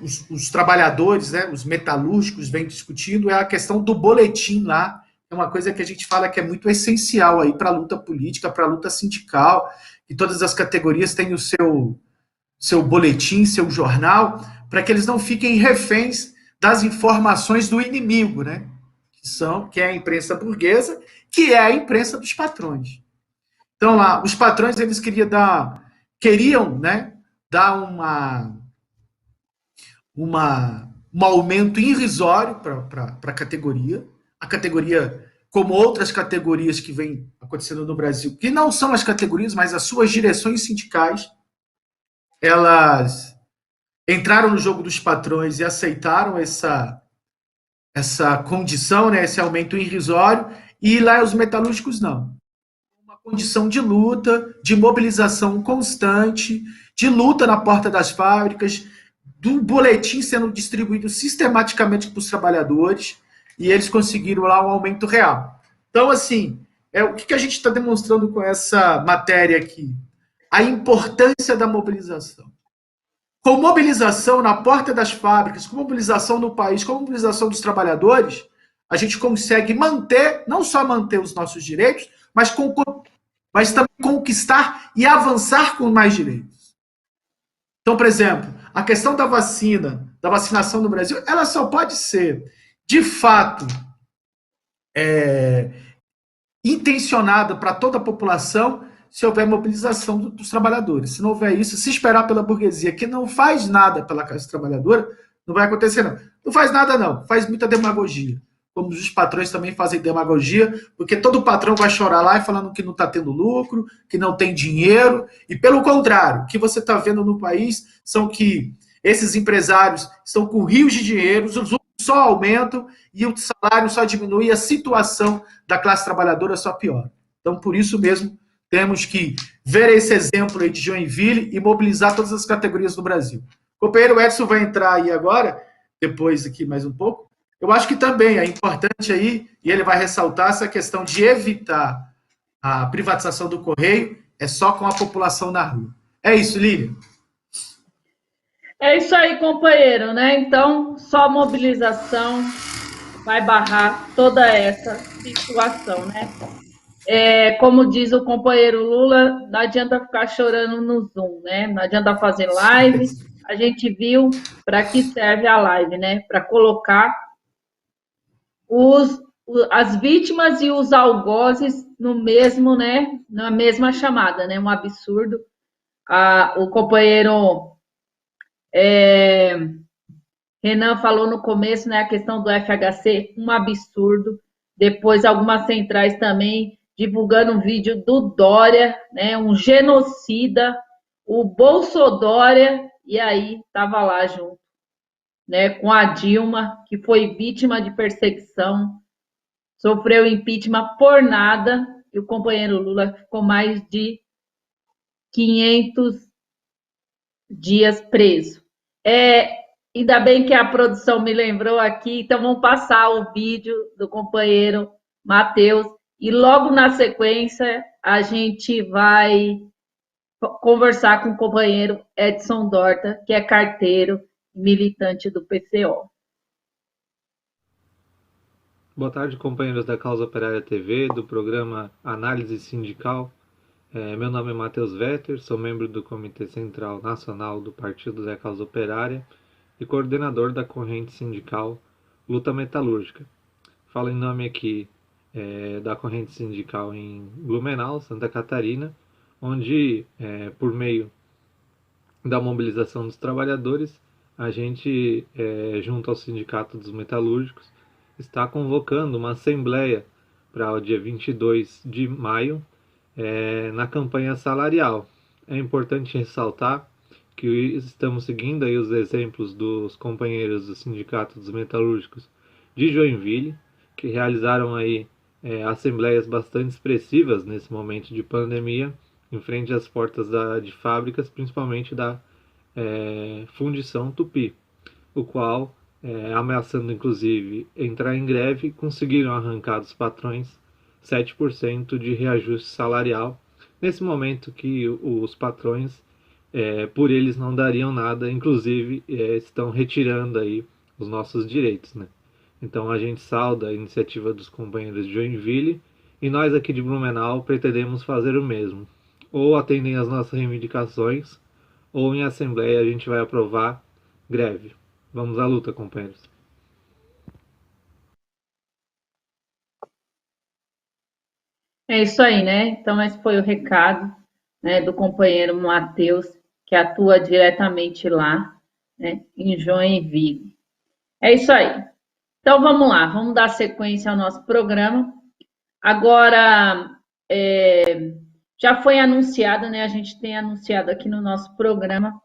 os trabalhadores, né, os metalúrgicos vêm discutindo, é a questão do boletim lá, é uma coisa que a gente fala que é muito essencial aí para a luta política, para a luta sindical, e todas as categorias têm o seu boletim, seu jornal, para que eles não fiquem reféns das informações do inimigo, né? Que é a imprensa burguesa, que é a imprensa dos patrões. Então, lá, os patrões, eles queriam, né, dar um aumento irrisório para a categoria. A categoria, como outras categorias que vêm acontecendo no Brasil, que não são as categorias, mas as suas direções sindicais, elas entraram no jogo dos patrões e aceitaram essa condição, né, esse aumento irrisório, e lá os metalúrgicos não. Uma condição de luta, de mobilização constante, de luta na porta das fábricas, do boletim sendo distribuído sistematicamente para os trabalhadores, e eles conseguiram lá um aumento real. Então, assim, o que a gente está demonstrando com essa matéria aqui? A importância da mobilização. Com mobilização na porta das fábricas, com mobilização no país, com mobilização dos trabalhadores, a gente consegue manter, não só manter os nossos direitos, mas também conquistar e avançar com mais direitos. Então, por exemplo, a questão da vacinação no Brasil, ela só pode ser, de fato, intencionada para toda a população se houver mobilização dos trabalhadores. Se não houver isso, se esperar pela burguesia, que não faz nada pela classe trabalhadora, não vai acontecer, não. Não faz nada, não. Faz muita demagogia. Como os patrões também fazem demagogia, porque todo patrão vai chorar lá e falando que não está tendo lucro, que não tem dinheiro, e pelo contrário, o que você está vendo no país são que esses empresários estão com rios de dinheiro, os lucros só aumentam e o salário só diminui, e a situação da classe trabalhadora só piora. Então, por isso mesmo, temos que ver esse exemplo aí de Joinville e mobilizar todas as categorias do Brasil. O companheiro Edson vai entrar aí agora, depois aqui mais um pouco. Eu acho que também é importante aí, e ele vai ressaltar essa questão de evitar a privatização do Correio, é só com a população na rua. É isso, Lília? É isso aí, companheiro, né? Então, só mobilização vai barrar toda essa situação, né? Como diz o companheiro Lula, não adianta ficar chorando no Zoom, né? Não adianta fazer live. A gente viu para que serve a live, né? Para colocar as vítimas e os algozes no mesmo, né? Na mesma chamada, né? Um absurdo. O companheiro Renan falou no começo, né? A questão do FHC, um absurdo. Depois, algumas centrais também divulgando um vídeo do Dória, né, um genocida, o Bolsodória, e aí estava lá junto, né, com a Dilma, que foi vítima de perseguição, sofreu impeachment por nada, e o companheiro Lula ficou mais de 500 dias preso. Ainda bem que a produção me lembrou aqui, então vamos passar o vídeo do companheiro Matheus, e logo na sequência a gente vai conversar com o companheiro Edson Dorta, que é carteiro e militante do PCO. Boa tarde, companheiros da Causa Operária TV, do programa Análise Sindical. Meu nome é Matheus Vetter, sou membro do Comitê Central Nacional do Partido da Causa Operária e coordenador da corrente sindical Luta Metalúrgica. Falo em nome aqui da corrente sindical em Blumenau, Santa Catarina, onde, por meio da mobilização dos trabalhadores, a gente, junto ao Sindicato dos Metalúrgicos, está convocando uma assembleia para o dia 22 de maio, na campanha salarial. É importante ressaltar que estamos seguindo aí os exemplos dos companheiros do Sindicato dos Metalúrgicos de Joinville, que realizaram aí assembleias bastante expressivas nesse momento de pandemia, em frente às portas de fábricas, principalmente da Fundição Tupi, o qual, ameaçando inclusive entrar em greve, conseguiram arrancar dos patrões 7% de reajuste salarial, nesse momento que os patrões, por eles não dariam nada, inclusive estão retirando aí os nossos direitos, né? Então a gente sauda a iniciativa dos companheiros de Joinville e nós aqui de Blumenau pretendemos fazer o mesmo. Ou atendem às nossas reivindicações, ou em assembleia a gente vai aprovar greve. Vamos à luta, companheiros. É isso aí, né? Então, esse foi o recado, né, do companheiro Matheus, que atua diretamente lá, né, em Joinville. É isso aí. Então, vamos lá, vamos dar sequência ao nosso programa. Agora, já foi anunciado, né? A gente tem anunciado aqui no nosso programa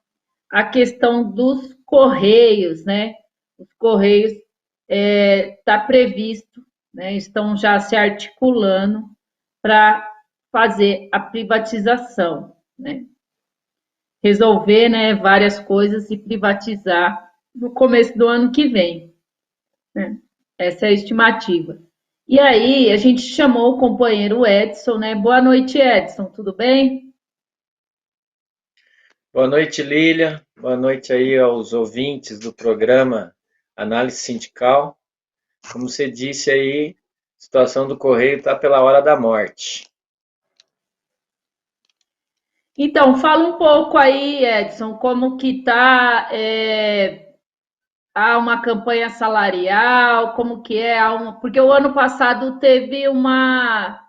a questão dos Correios, né? Os Correios está previsto, né? Estão já se articulando para fazer a privatização, né? Resolver, né, várias coisas e privatizar no começo do ano que vem, né? Essa é a estimativa. E aí, a gente chamou o companheiro Edson, né? Boa noite, Edson, tudo bem? Boa noite, Lília. Boa noite aí aos ouvintes do programa Análise Sindical. Como você disse aí, a situação do Correio está pela hora da morte. Então, fala um pouco aí, Edson, como que está há uma campanha salarial, como que é, porque o ano passado teve uma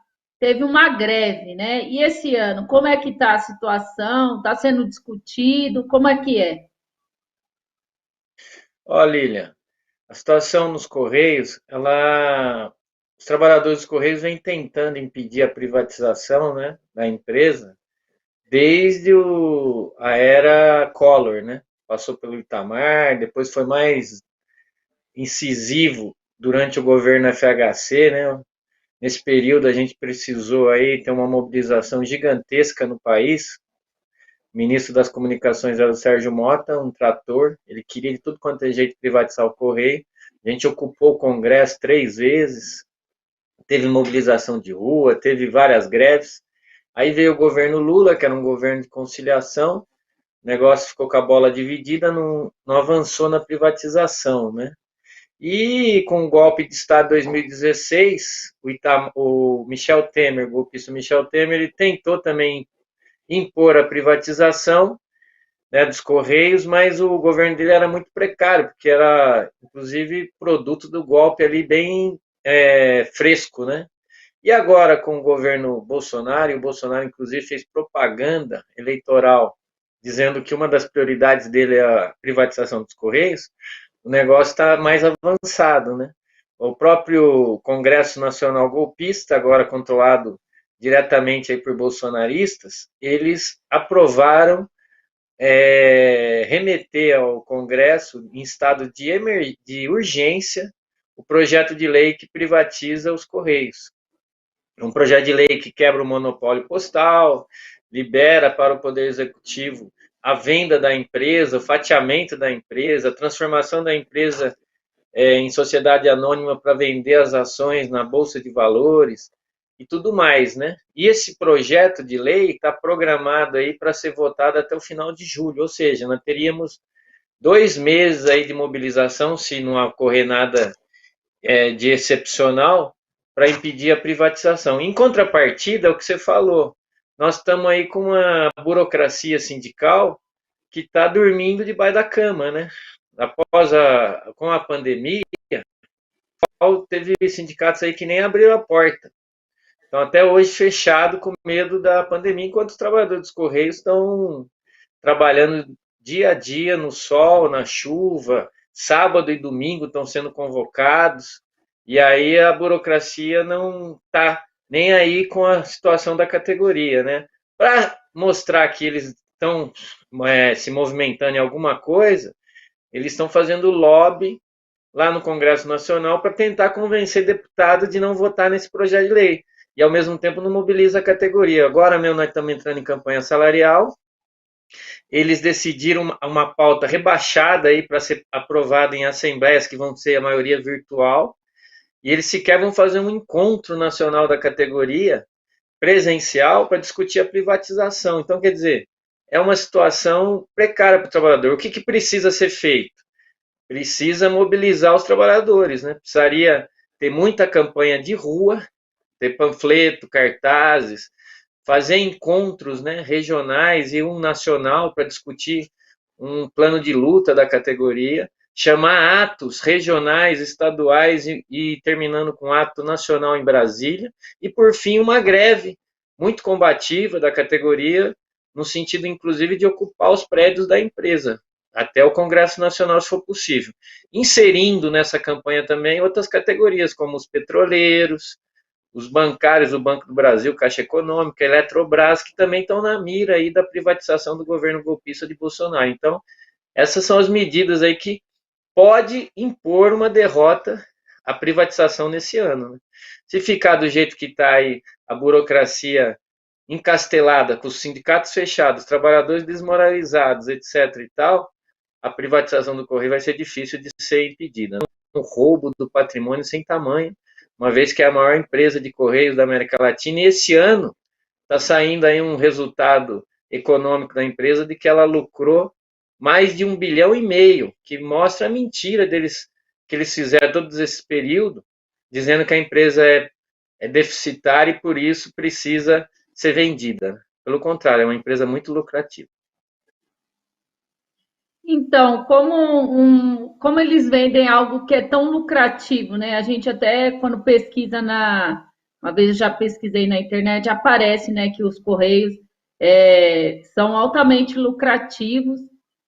greve, né? E esse ano, como é que está a situação? Está sendo discutido? Como é que é? Ó, Lília, a situação nos Correios, os trabalhadores dos Correios vêm tentando impedir a privatização, né, da empresa desde a era Collor, né? Passou pelo Itamar, depois foi mais incisivo durante o governo FHC, né? Nesse período a gente precisou aí ter uma mobilização gigantesca no país. O ministro das Comunicações era o Sérgio Mota, um trator, ele queria de tudo quanto é jeito privatizar o Correio. A gente ocupou o Congresso 3 vezes, teve mobilização de rua, teve várias greves. Aí veio o governo Lula, que era um governo de conciliação, o negócio ficou com a bola dividida, não avançou na privatização, né? E com o golpe de Estado de 2016, o Michel Temer, o golpista Michel Temer, ele tentou também impor a privatização, né, dos Correios, mas o governo dele era muito precário, porque era, inclusive, produto do golpe ali bem fresco, né? E agora, com o governo Bolsonaro, e o Bolsonaro, inclusive, fez propaganda eleitoral, dizendo que uma das prioridades dele é a privatização dos Correios, o negócio está mais avançado, né? O próprio Congresso Nacional Golpista, agora controlado diretamente aí por bolsonaristas, eles aprovaram remeter ao Congresso, em estado de urgência, o projeto de lei que privatiza os Correios. Um projeto de lei que quebra o monopólio postal, libera para o Poder Executivo a venda da empresa, o fatiamento da empresa, a transformação da empresa em sociedade anônima para vender as ações na Bolsa de Valores e tudo mais, né? E esse projeto de lei está programado aí para ser votado até o final de julho, ou seja, nós teríamos 2 meses aí de mobilização, se não ocorrer nada de excepcional, para impedir a privatização. Em contrapartida, é o que você falou, nós estamos aí com uma burocracia sindical que está dormindo debaixo da cama, né? Com a pandemia, teve sindicatos aí que nem abriram a porta. Então, até hoje, fechado com medo da pandemia, enquanto os trabalhadores dos Correios estão trabalhando dia a dia, no sol, na chuva, sábado e domingo estão sendo convocados, e aí a burocracia não está nem aí com a situação da categoria, né? Para mostrar que eles estão se movimentando em alguma coisa, eles estão fazendo lobby lá no Congresso Nacional para tentar convencer deputado de não votar nesse projeto de lei. E, ao mesmo tempo, não mobiliza a categoria. Agora mesmo nós estamos entrando em campanha salarial. Eles decidiram uma pauta rebaixada aí para ser aprovada em assembleias que vão ser a maioria virtual. E eles sequer vão fazer um encontro nacional da categoria presencial para discutir a privatização. Então, quer dizer, é uma situação precária para o trabalhador. O que precisa ser feito? precisa mobilizar os trabalhadores, né? Precisaria ter muita campanha de rua, ter panfleto, cartazes, fazer encontros, né, regionais e um nacional para discutir um plano de luta da categoria, chamar atos regionais, estaduais e terminando com ato nacional em Brasília, e por fim uma greve muito combativa da categoria, no sentido inclusive de ocupar os prédios da empresa, até o Congresso Nacional, se for possível. Inserindo nessa campanha também outras categorias, como os petroleiros, os bancários, o Banco do Brasil, Caixa Econômica, Eletrobras, que também estão na mira aí da privatização do governo golpista de Bolsonaro. Então, essas são as medidas aí que pode impor uma derrota à privatização nesse ano, né? Se ficar do jeito que está aí, a burocracia encastelada, com os sindicatos fechados, trabalhadores desmoralizados, etc. e tal, a privatização do Correio vai ser difícil de ser impedida. Um roubo do patrimônio sem tamanho, uma vez que é a maior empresa de Correios da América Latina, e esse ano está saindo aí um resultado econômico da empresa de que ela lucrou mais de 1,5 bilhão, que mostra a mentira deles, que eles fizeram todo esse período, dizendo que a empresa é deficitária e por isso precisa ser vendida. Pelo contrário, é uma empresa muito lucrativa. Então, como eles vendem algo que é tão lucrativo, né? A gente até, quando pesquisa uma vez eu já pesquisei na internet, aparece, né, que os Correios são altamente lucrativos,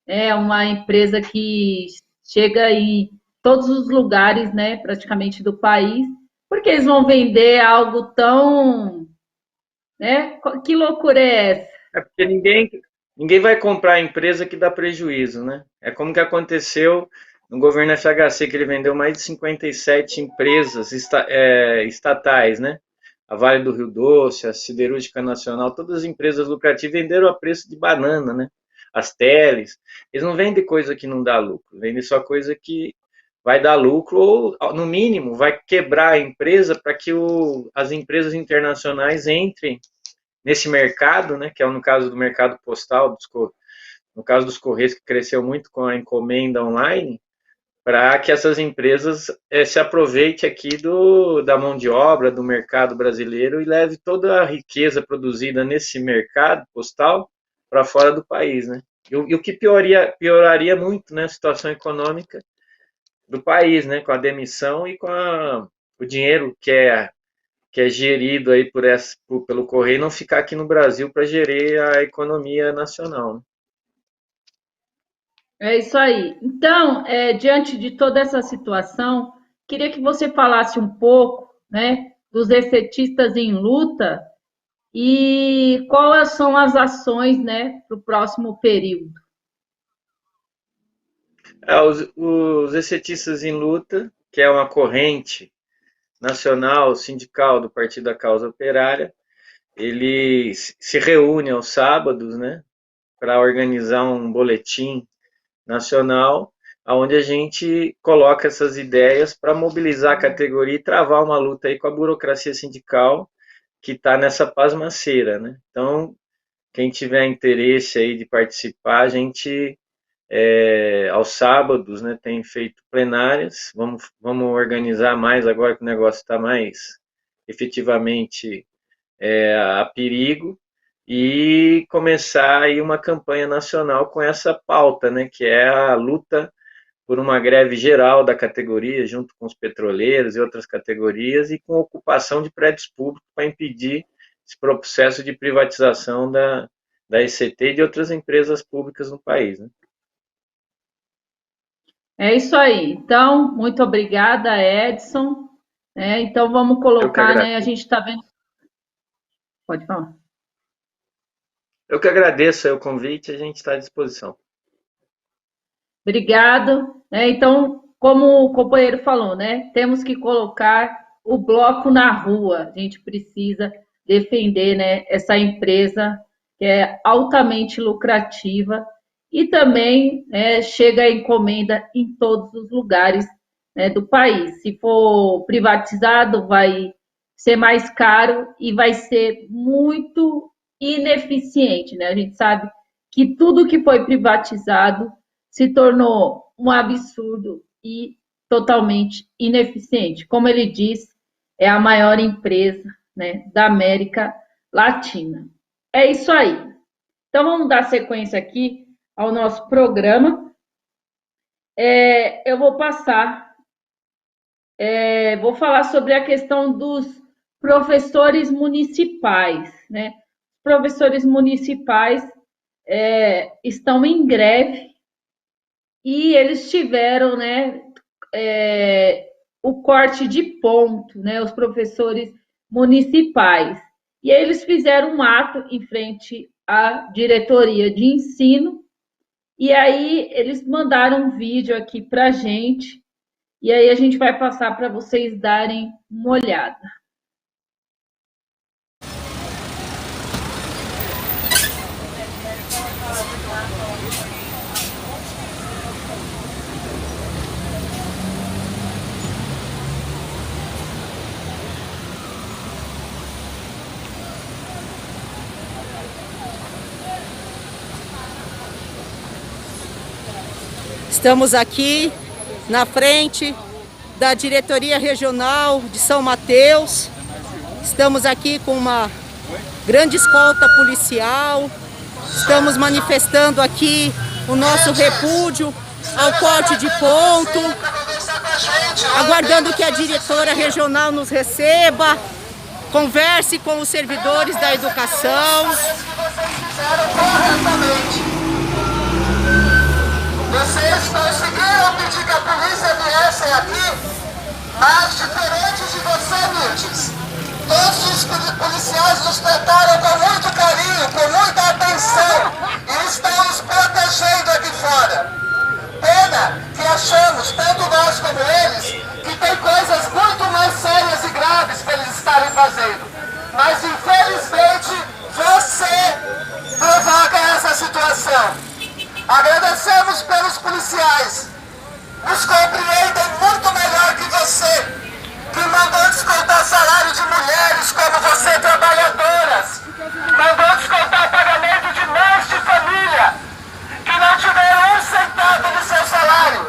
é uma empresa que chega em todos os lugares, né, praticamente do país, porque eles vão vender algo tão, né? Que loucura é essa? É porque ninguém vai comprar a empresa que dá prejuízo, né? É como que aconteceu no governo FHC, que ele vendeu mais de 57 empresas estatais, né? A Vale do Rio Doce, a Siderúrgica Nacional, todas as empresas lucrativas venderam a preço de banana, né? As teles, eles não vendem coisa que não dá lucro, vendem só coisa que vai dar lucro ou, no mínimo, vai quebrar a empresa para que as empresas internacionais entrem nesse mercado, né, que é no caso do mercado postal, no caso dos Correios, que cresceu muito com a encomenda online, para que essas empresas se aproveitem aqui da mão de obra, do mercado brasileiro e leve toda a riqueza produzida nesse mercado postal para fora do país, né? E o que pioraria muito, né, a situação econômica do país, né, com a demissão e com o dinheiro que é gerido aí pelo Correio, não ficar aqui no Brasil para gerir a economia nacional, né? É isso aí. Então, diante de toda essa situação, queria que você falasse um pouco, né, dos ECTistas em luta e quais são as ações, né, para o próximo período. Os ECTistas em luta, que é uma corrente nacional, sindical do Partido da Causa Operária, ele se reúne aos sábados, né, para organizar um boletim nacional, onde a gente coloca essas ideias para mobilizar a categoria e travar uma luta aí com a burocracia sindical que está nessa pasmaceira, né? Então, quem tiver interesse aí de participar, a gente aos sábados, né, tem feito plenárias, vamos organizar mais agora que o negócio está mais efetivamente a perigo, e começar aí uma campanha nacional com essa pauta, né, que é a luta por uma greve geral da categoria, junto com os petroleiros e outras categorias, e com ocupação de prédios públicos para impedir esse processo de privatização da ECT e de outras empresas públicas no país, né? É isso aí. Então, muito obrigada, Edson. Então, vamos colocar, né? A gente está vendo. Pode falar. Eu que agradeço o convite, a gente está à disposição. Obrigado. Então, como o companheiro falou, né? Temos que colocar o bloco na rua. A gente precisa defender, né, essa empresa que é altamente lucrativa e também chega a encomenda em todos os lugares, né, do país. Se for privatizado, vai ser mais caro e vai ser muito ineficiente, né? A gente sabe que tudo que foi privatizado se tornou um absurdo e totalmente ineficiente. Como ele disse, é a maior empresa, né, da América Latina. É isso aí. Então, vamos dar sequência aqui ao nosso programa. Eu vou passar, vou falar sobre a questão dos professores municipais, né? Os professores municipais estão em greve e eles tiveram, né, o corte de ponto, né, os professores municipais. E aí eles fizeram um ato em frente à diretoria de ensino, e aí eles mandaram um vídeo aqui para a gente, e aí a gente vai passar para vocês darem uma olhada. Estamos aqui na frente da Diretoria Regional de São Mateus. Estamos aqui com uma grande escolta policial. Estamos manifestando aqui o nosso repúdio ao corte de ponto, aguardando que a diretora regional nos receba, converse com os servidores da educação. Vocês conseguiram pedir que a polícia viesse aqui, mas diferente de você, Mirtes, todos os policiais nos trataram com muito carinho, com muita atenção e estão nos protegendo aqui fora. Pena que achamos, tanto nós como eles, que tem coisas muito mais sérias e graves para eles estarem fazendo. Mas infelizmente você provoca essa situação. Agradecemos pelos policiais, nos compreendem muito melhor que você, que mandou descontar salário de mulheres como você, trabalhadoras, mandou descontar pagamento de mães de família, que não tiveram um centavo do seu salário,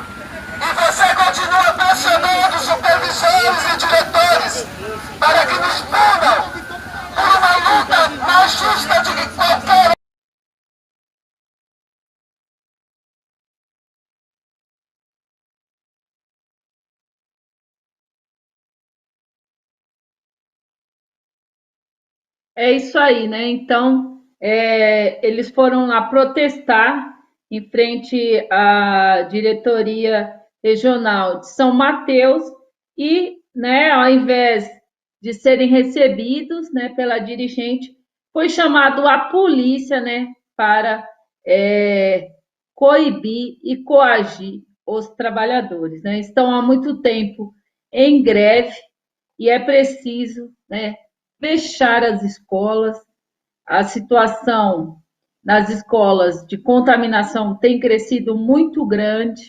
e você continua pressionando os supervisores e diretores para que nos punam por uma luta mais justa de que qualquer. É isso aí, né? Então, eles foram lá protestar em frente à diretoria regional de São Mateus e, né, ao invés de serem recebidos, né, pela dirigente, foi chamado a polícia, né, para coibir e coagir os trabalhadores, né? Estão há muito tempo em greve e é preciso, né, fechar as escolas. A situação nas escolas de contaminação tem crescido muito grande,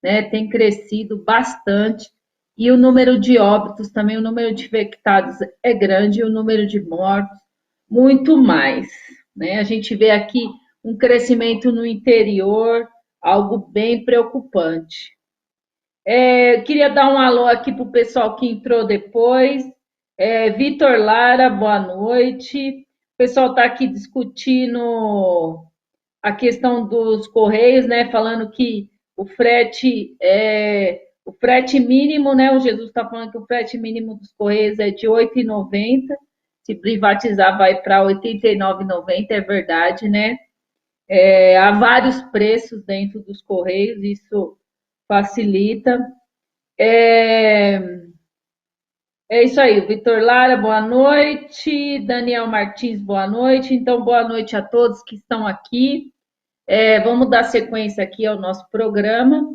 né? Tem crescido bastante, e o número de óbitos também, o número de infectados é grande, e o número de mortos muito mais, né? A gente vê aqui um crescimento no interior, algo bem preocupante. Queria dar um alô aqui para o pessoal que entrou depois. Vitor Lara, boa noite. O pessoal está aqui discutindo a questão dos Correios, né? Falando que o frete mínimo, né? O Jesus está falando que o frete mínimo dos Correios é de R$ 8,90. Se privatizar, vai para R$ 89,90, é verdade, né? Há vários preços dentro dos Correios, isso facilita. É isso aí, Vitor Lara, boa noite. Daniel Martins, boa noite. Então, boa noite a todos que estão aqui. Vamos dar sequência aqui ao nosso programa.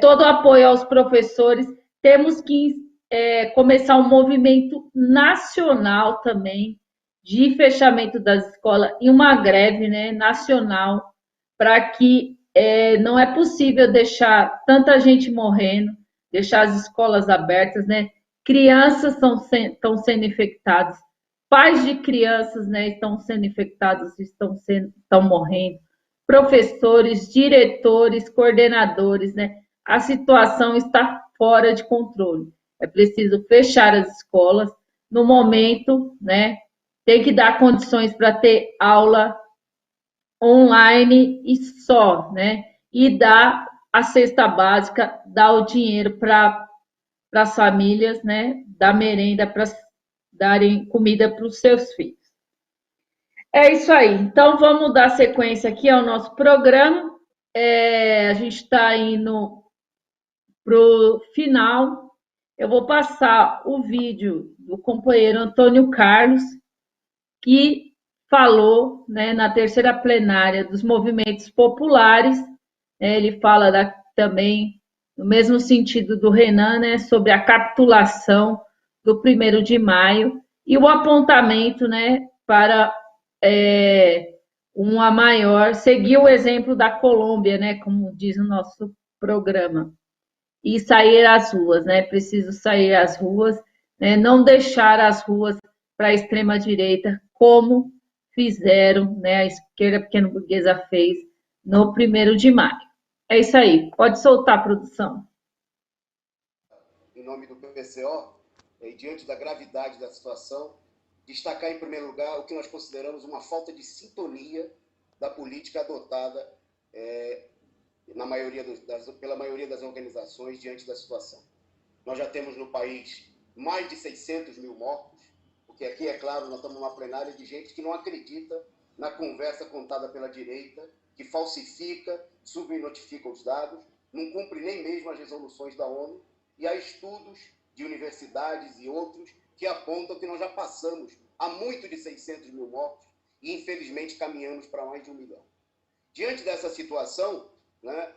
Todo o apoio aos professores. Temos que começar um movimento nacional também de fechamento das escolas e uma greve, né, nacional, para que não é possível deixar tanta gente morrendo, deixar as escolas abertas, né? Crianças estão sendo infectadas, pais de crianças, né, estão sendo infectados, estão morrendo, professores, diretores, coordenadores, né? A situação está fora de controle. É preciso fechar as escolas. No momento, né? Tem que dar condições para ter aula online e só, né? E dar a cesta básica, dar o dinheiro para as famílias, né? Dar merenda para darem comida para os seus filhos. É isso aí. Então, vamos dar sequência aqui ao nosso programa. A gente está indo para o final. Eu vou passar o vídeo do companheiro Antônio Carlos, que falou, né, na terceira plenária dos movimentos populares. Ele fala também, no mesmo sentido do Renan, né, sobre a capitulação do 1º de maio e o apontamento, né, para uma maior, seguir o exemplo da Colômbia, né, como diz o nosso programa, e sair às ruas, né, preciso sair às ruas, né, não deixar as ruas para a extrema-direita, como fizeram, né, a esquerda pequeno-burguesa fez no 1º de maio. É isso aí, pode soltar a produção. Em nome do PCO, diante da gravidade da situação, destacar, em primeiro lugar, o que nós consideramos uma falta de sintonia da política adotada pela maioria das organizações diante da situação. Nós já temos no país mais de 600 mil mortos, porque aqui, é claro, nós estamos numa plenária de gente que não acredita na conversa contada pela direita, que falsifica, subnotifica os dados, não cumpre nem mesmo as resoluções da ONU, e há estudos de universidades e outros que apontam que nós já passamos há muito de 600 mil mortos e, infelizmente, caminhamos para mais de 1 milhão. Diante dessa situação, né,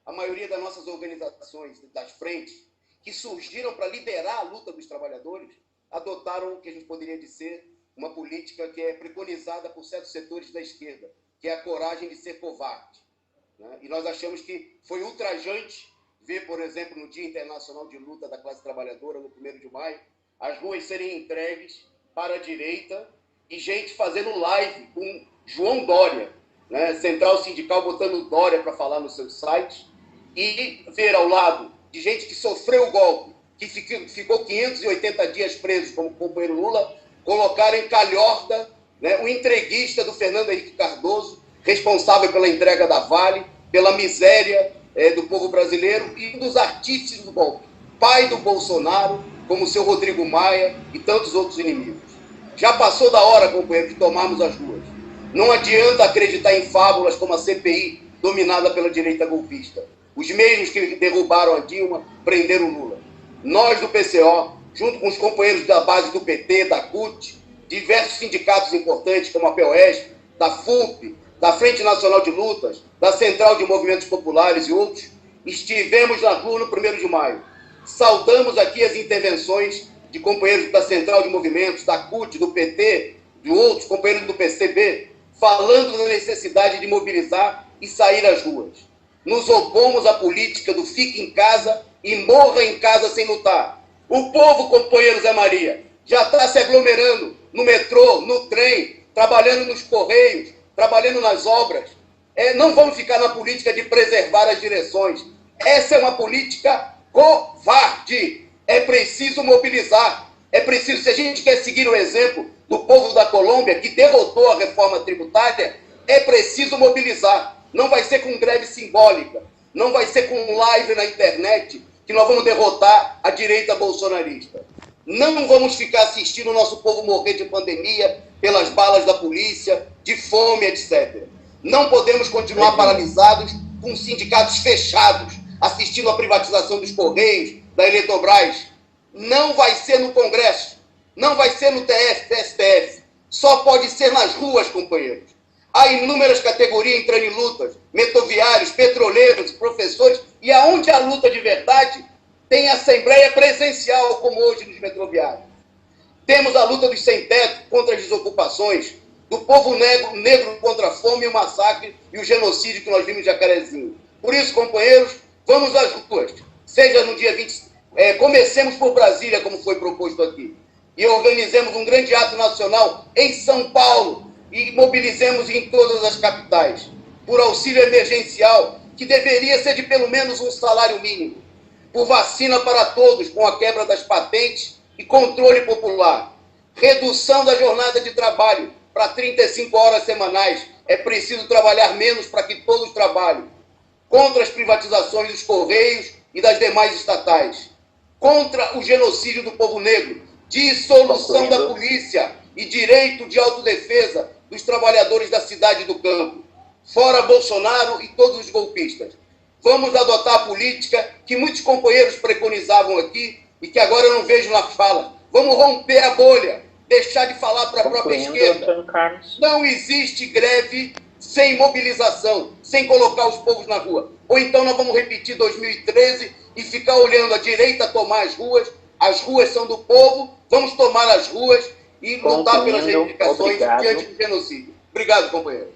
a maioria das nossas organizações, das frentes, que surgiram para liderar a luta dos trabalhadores, adotaram o que a gente poderia dizer uma política que é preconizada por certos setores da esquerda, que é a coragem de ser covarde, né? E nós achamos que foi ultrajante ver, por exemplo, no Dia Internacional de Luta da Classe Trabalhadora, no 1º de maio, as ruas serem entregues para a direita e gente fazendo live com João Dória, né? Central Sindical botando Dória para falar no seu site, e ver ao lado de gente que sofreu o golpe, que ficou 580 dias preso, como o companheiro Lula, colocaram em calhorda, né, o entreguista do Fernando Henrique Cardoso, responsável pela entrega da Vale, pela miséria do povo brasileiro, e um dos artífices do golpe, pai do Bolsonaro, como o seu Rodrigo Maia e tantos outros inimigos. Já passou da hora, companheiro, de tomarmos as ruas. Não adianta acreditar em fábulas como a CPI, dominada pela direita golpista. Os mesmos que derrubaram a Dilma, prenderam o Lula. Nós do PCO, junto com os companheiros da base do PT, da CUT, diversos sindicatos importantes como a POESP, da FUP, da Frente Nacional de Lutas, da Central de Movimentos Populares e outros, estivemos na rua no 1º de maio. Saudamos aqui as intervenções de companheiros da Central de Movimentos, da CUT, do PT, de outros companheiros do PCB, falando da necessidade de mobilizar e sair às ruas. Nos opomos à política do fique em casa e morra em casa sem lutar. O povo, companheiro Zé Maria, já está se aglomerando no metrô, no trem, trabalhando nos correios, trabalhando nas obras. Não vamos ficar na política de preservar as direções. Essa é uma política covarde. É preciso mobilizar. É preciso, se a gente quer seguir o exemplo do povo da Colômbia, que derrotou a reforma tributária, é preciso mobilizar. Não vai ser com greve simbólica, não vai ser com live na internet que nós vamos derrotar a direita bolsonarista. Não vamos ficar assistindo o nosso povo morrer de pandemia, pelas balas da polícia, de fome, etc. Não podemos continuar paralisados com sindicatos fechados, assistindo à privatização dos Correios, da Eletrobras. Não vai ser no Congresso, não vai ser no STF, só pode ser nas ruas, companheiros. Há inúmeras categorias entrando em lutas, metroviários, petroleiros, professores, e aonde há luta de verdade, tem assembleia presencial, como hoje nos metroviários. Temos a luta dos sem-teto contra as desocupações, do povo negro contra a fome e o massacre e o genocídio que nós vimos em Jacarezinho. Por isso, companheiros, vamos às ruas, seja no dia 20, comecemos por Brasília, como foi proposto aqui, e organizemos um grande ato nacional em São Paulo, e mobilizemos em todas as capitais. por auxílio emergencial, que deveria ser de pelo menos um salário mínimo, por vacina para todos com a quebra das patentes e controle popular, redução da jornada de trabalho para 35 horas semanais, é preciso trabalhar menos para que todos trabalhem, contra as privatizações dos Correios e das demais estatais, contra o genocídio do povo negro, dissolução da polícia e direito de autodefesa dos trabalhadores da cidade e do campo, fora Bolsonaro e todos os golpistas. Vamos adotar a política que muitos companheiros preconizavam aqui e que agora eu não vejo na fala. Vamos romper a bolha, deixar de falar para a própria esquerda. Não existe greve sem mobilização, sem colocar os povos na rua. Ou então nós vamos repetir 2013 e ficar olhando a direita tomar as ruas são do povo, vamos tomar as ruas e lutar pelas reivindicações diante do genocídio. Obrigado, companheiro.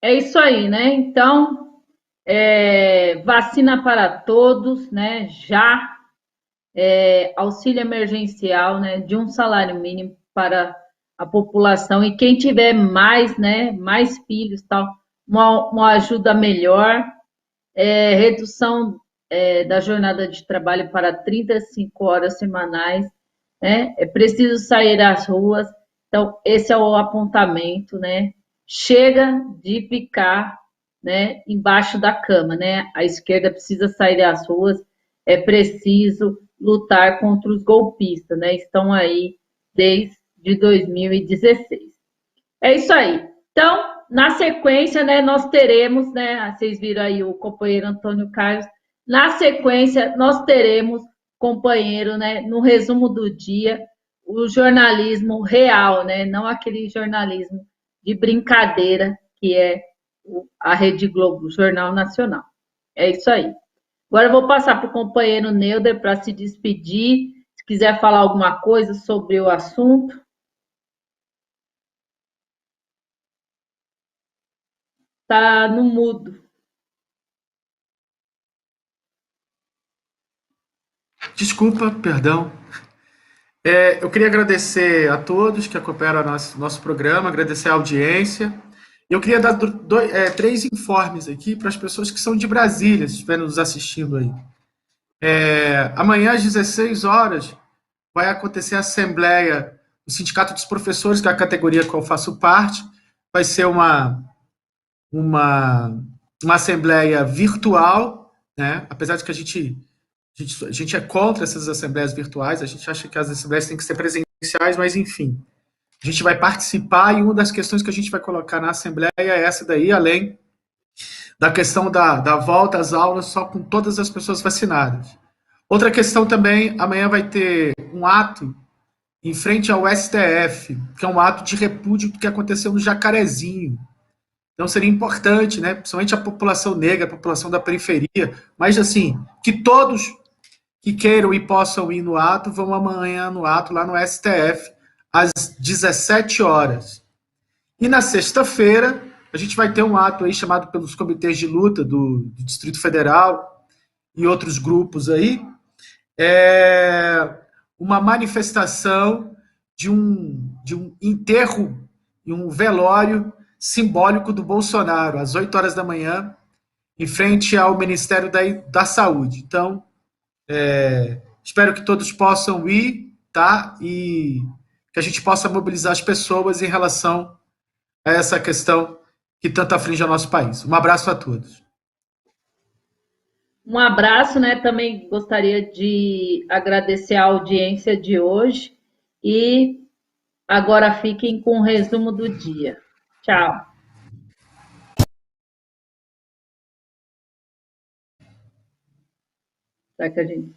É isso aí, né? Então, vacina para todos, né? Já auxílio emergencial, né? De um salário mínimo para a população e quem tiver mais, né? Mais filhos, tal, uma ajuda melhor, redução da jornada de trabalho para 35 horas semanais, né? É preciso sair às ruas. Então, esse é o apontamento, né? Chega de ficar, né, embaixo da cama, né? A esquerda precisa sair às ruas, é preciso lutar contra os golpistas, né? Estão aí desde 2016. É isso aí. Então, na sequência, né, nós teremos, né, vocês viram aí o companheiro Antônio Carlos, na sequência nós teremos, companheiro, né, no resumo do dia, o jornalismo real, né, não aquele jornalismo de brincadeira que é a Rede Globo, Jornal Nacional. É isso aí. Agora eu vou passar para o companheiro Neuder para se despedir, se quiser falar alguma coisa sobre o assunto. Tá no mudo. Desculpa, perdão. Eu queria agradecer a todos que acompanharam nosso programa, agradecer a audiência. Eu queria dar 3 informes aqui para as pessoas que são de Brasília, se estiverem nos assistindo aí. Amanhã, às 16 horas, vai acontecer a assembleia do Sindicato dos Professores, que é a categoria que eu faço parte. Vai ser uma assembleia virtual, né? Apesar de que a gente é contra essas assembleias virtuais, a gente acha que as assembleias têm que ser presenciais, mas enfim. A gente vai participar e uma das questões que a gente vai colocar na assembleia é essa daí, além da questão da volta às aulas só com todas as pessoas vacinadas. Outra questão também, amanhã vai ter um ato em frente ao STF, que é um ato de repúdio do que aconteceu no Jacarezinho. Então seria importante, né, principalmente a população negra, a população da periferia, mas assim, que todos que queiram e possam ir no ato, vão amanhã no ato lá no STF, às 17 horas. E na sexta-feira, a gente vai ter um ato aí chamado pelos comitês de luta do Distrito Federal e outros grupos aí, uma manifestação de um enterro e um velório simbólico do Bolsonaro, às 8 horas da manhã, em frente ao Ministério da Saúde. Então, espero que todos possam ir, tá? E que a gente possa mobilizar as pessoas em relação a essa questão que tanto aflige o nosso país. Um abraço a todos. Um abraço, né? Também gostaria de agradecer a audiência de hoje e agora fiquem com o resumo do dia. Tchau. Será que a gente...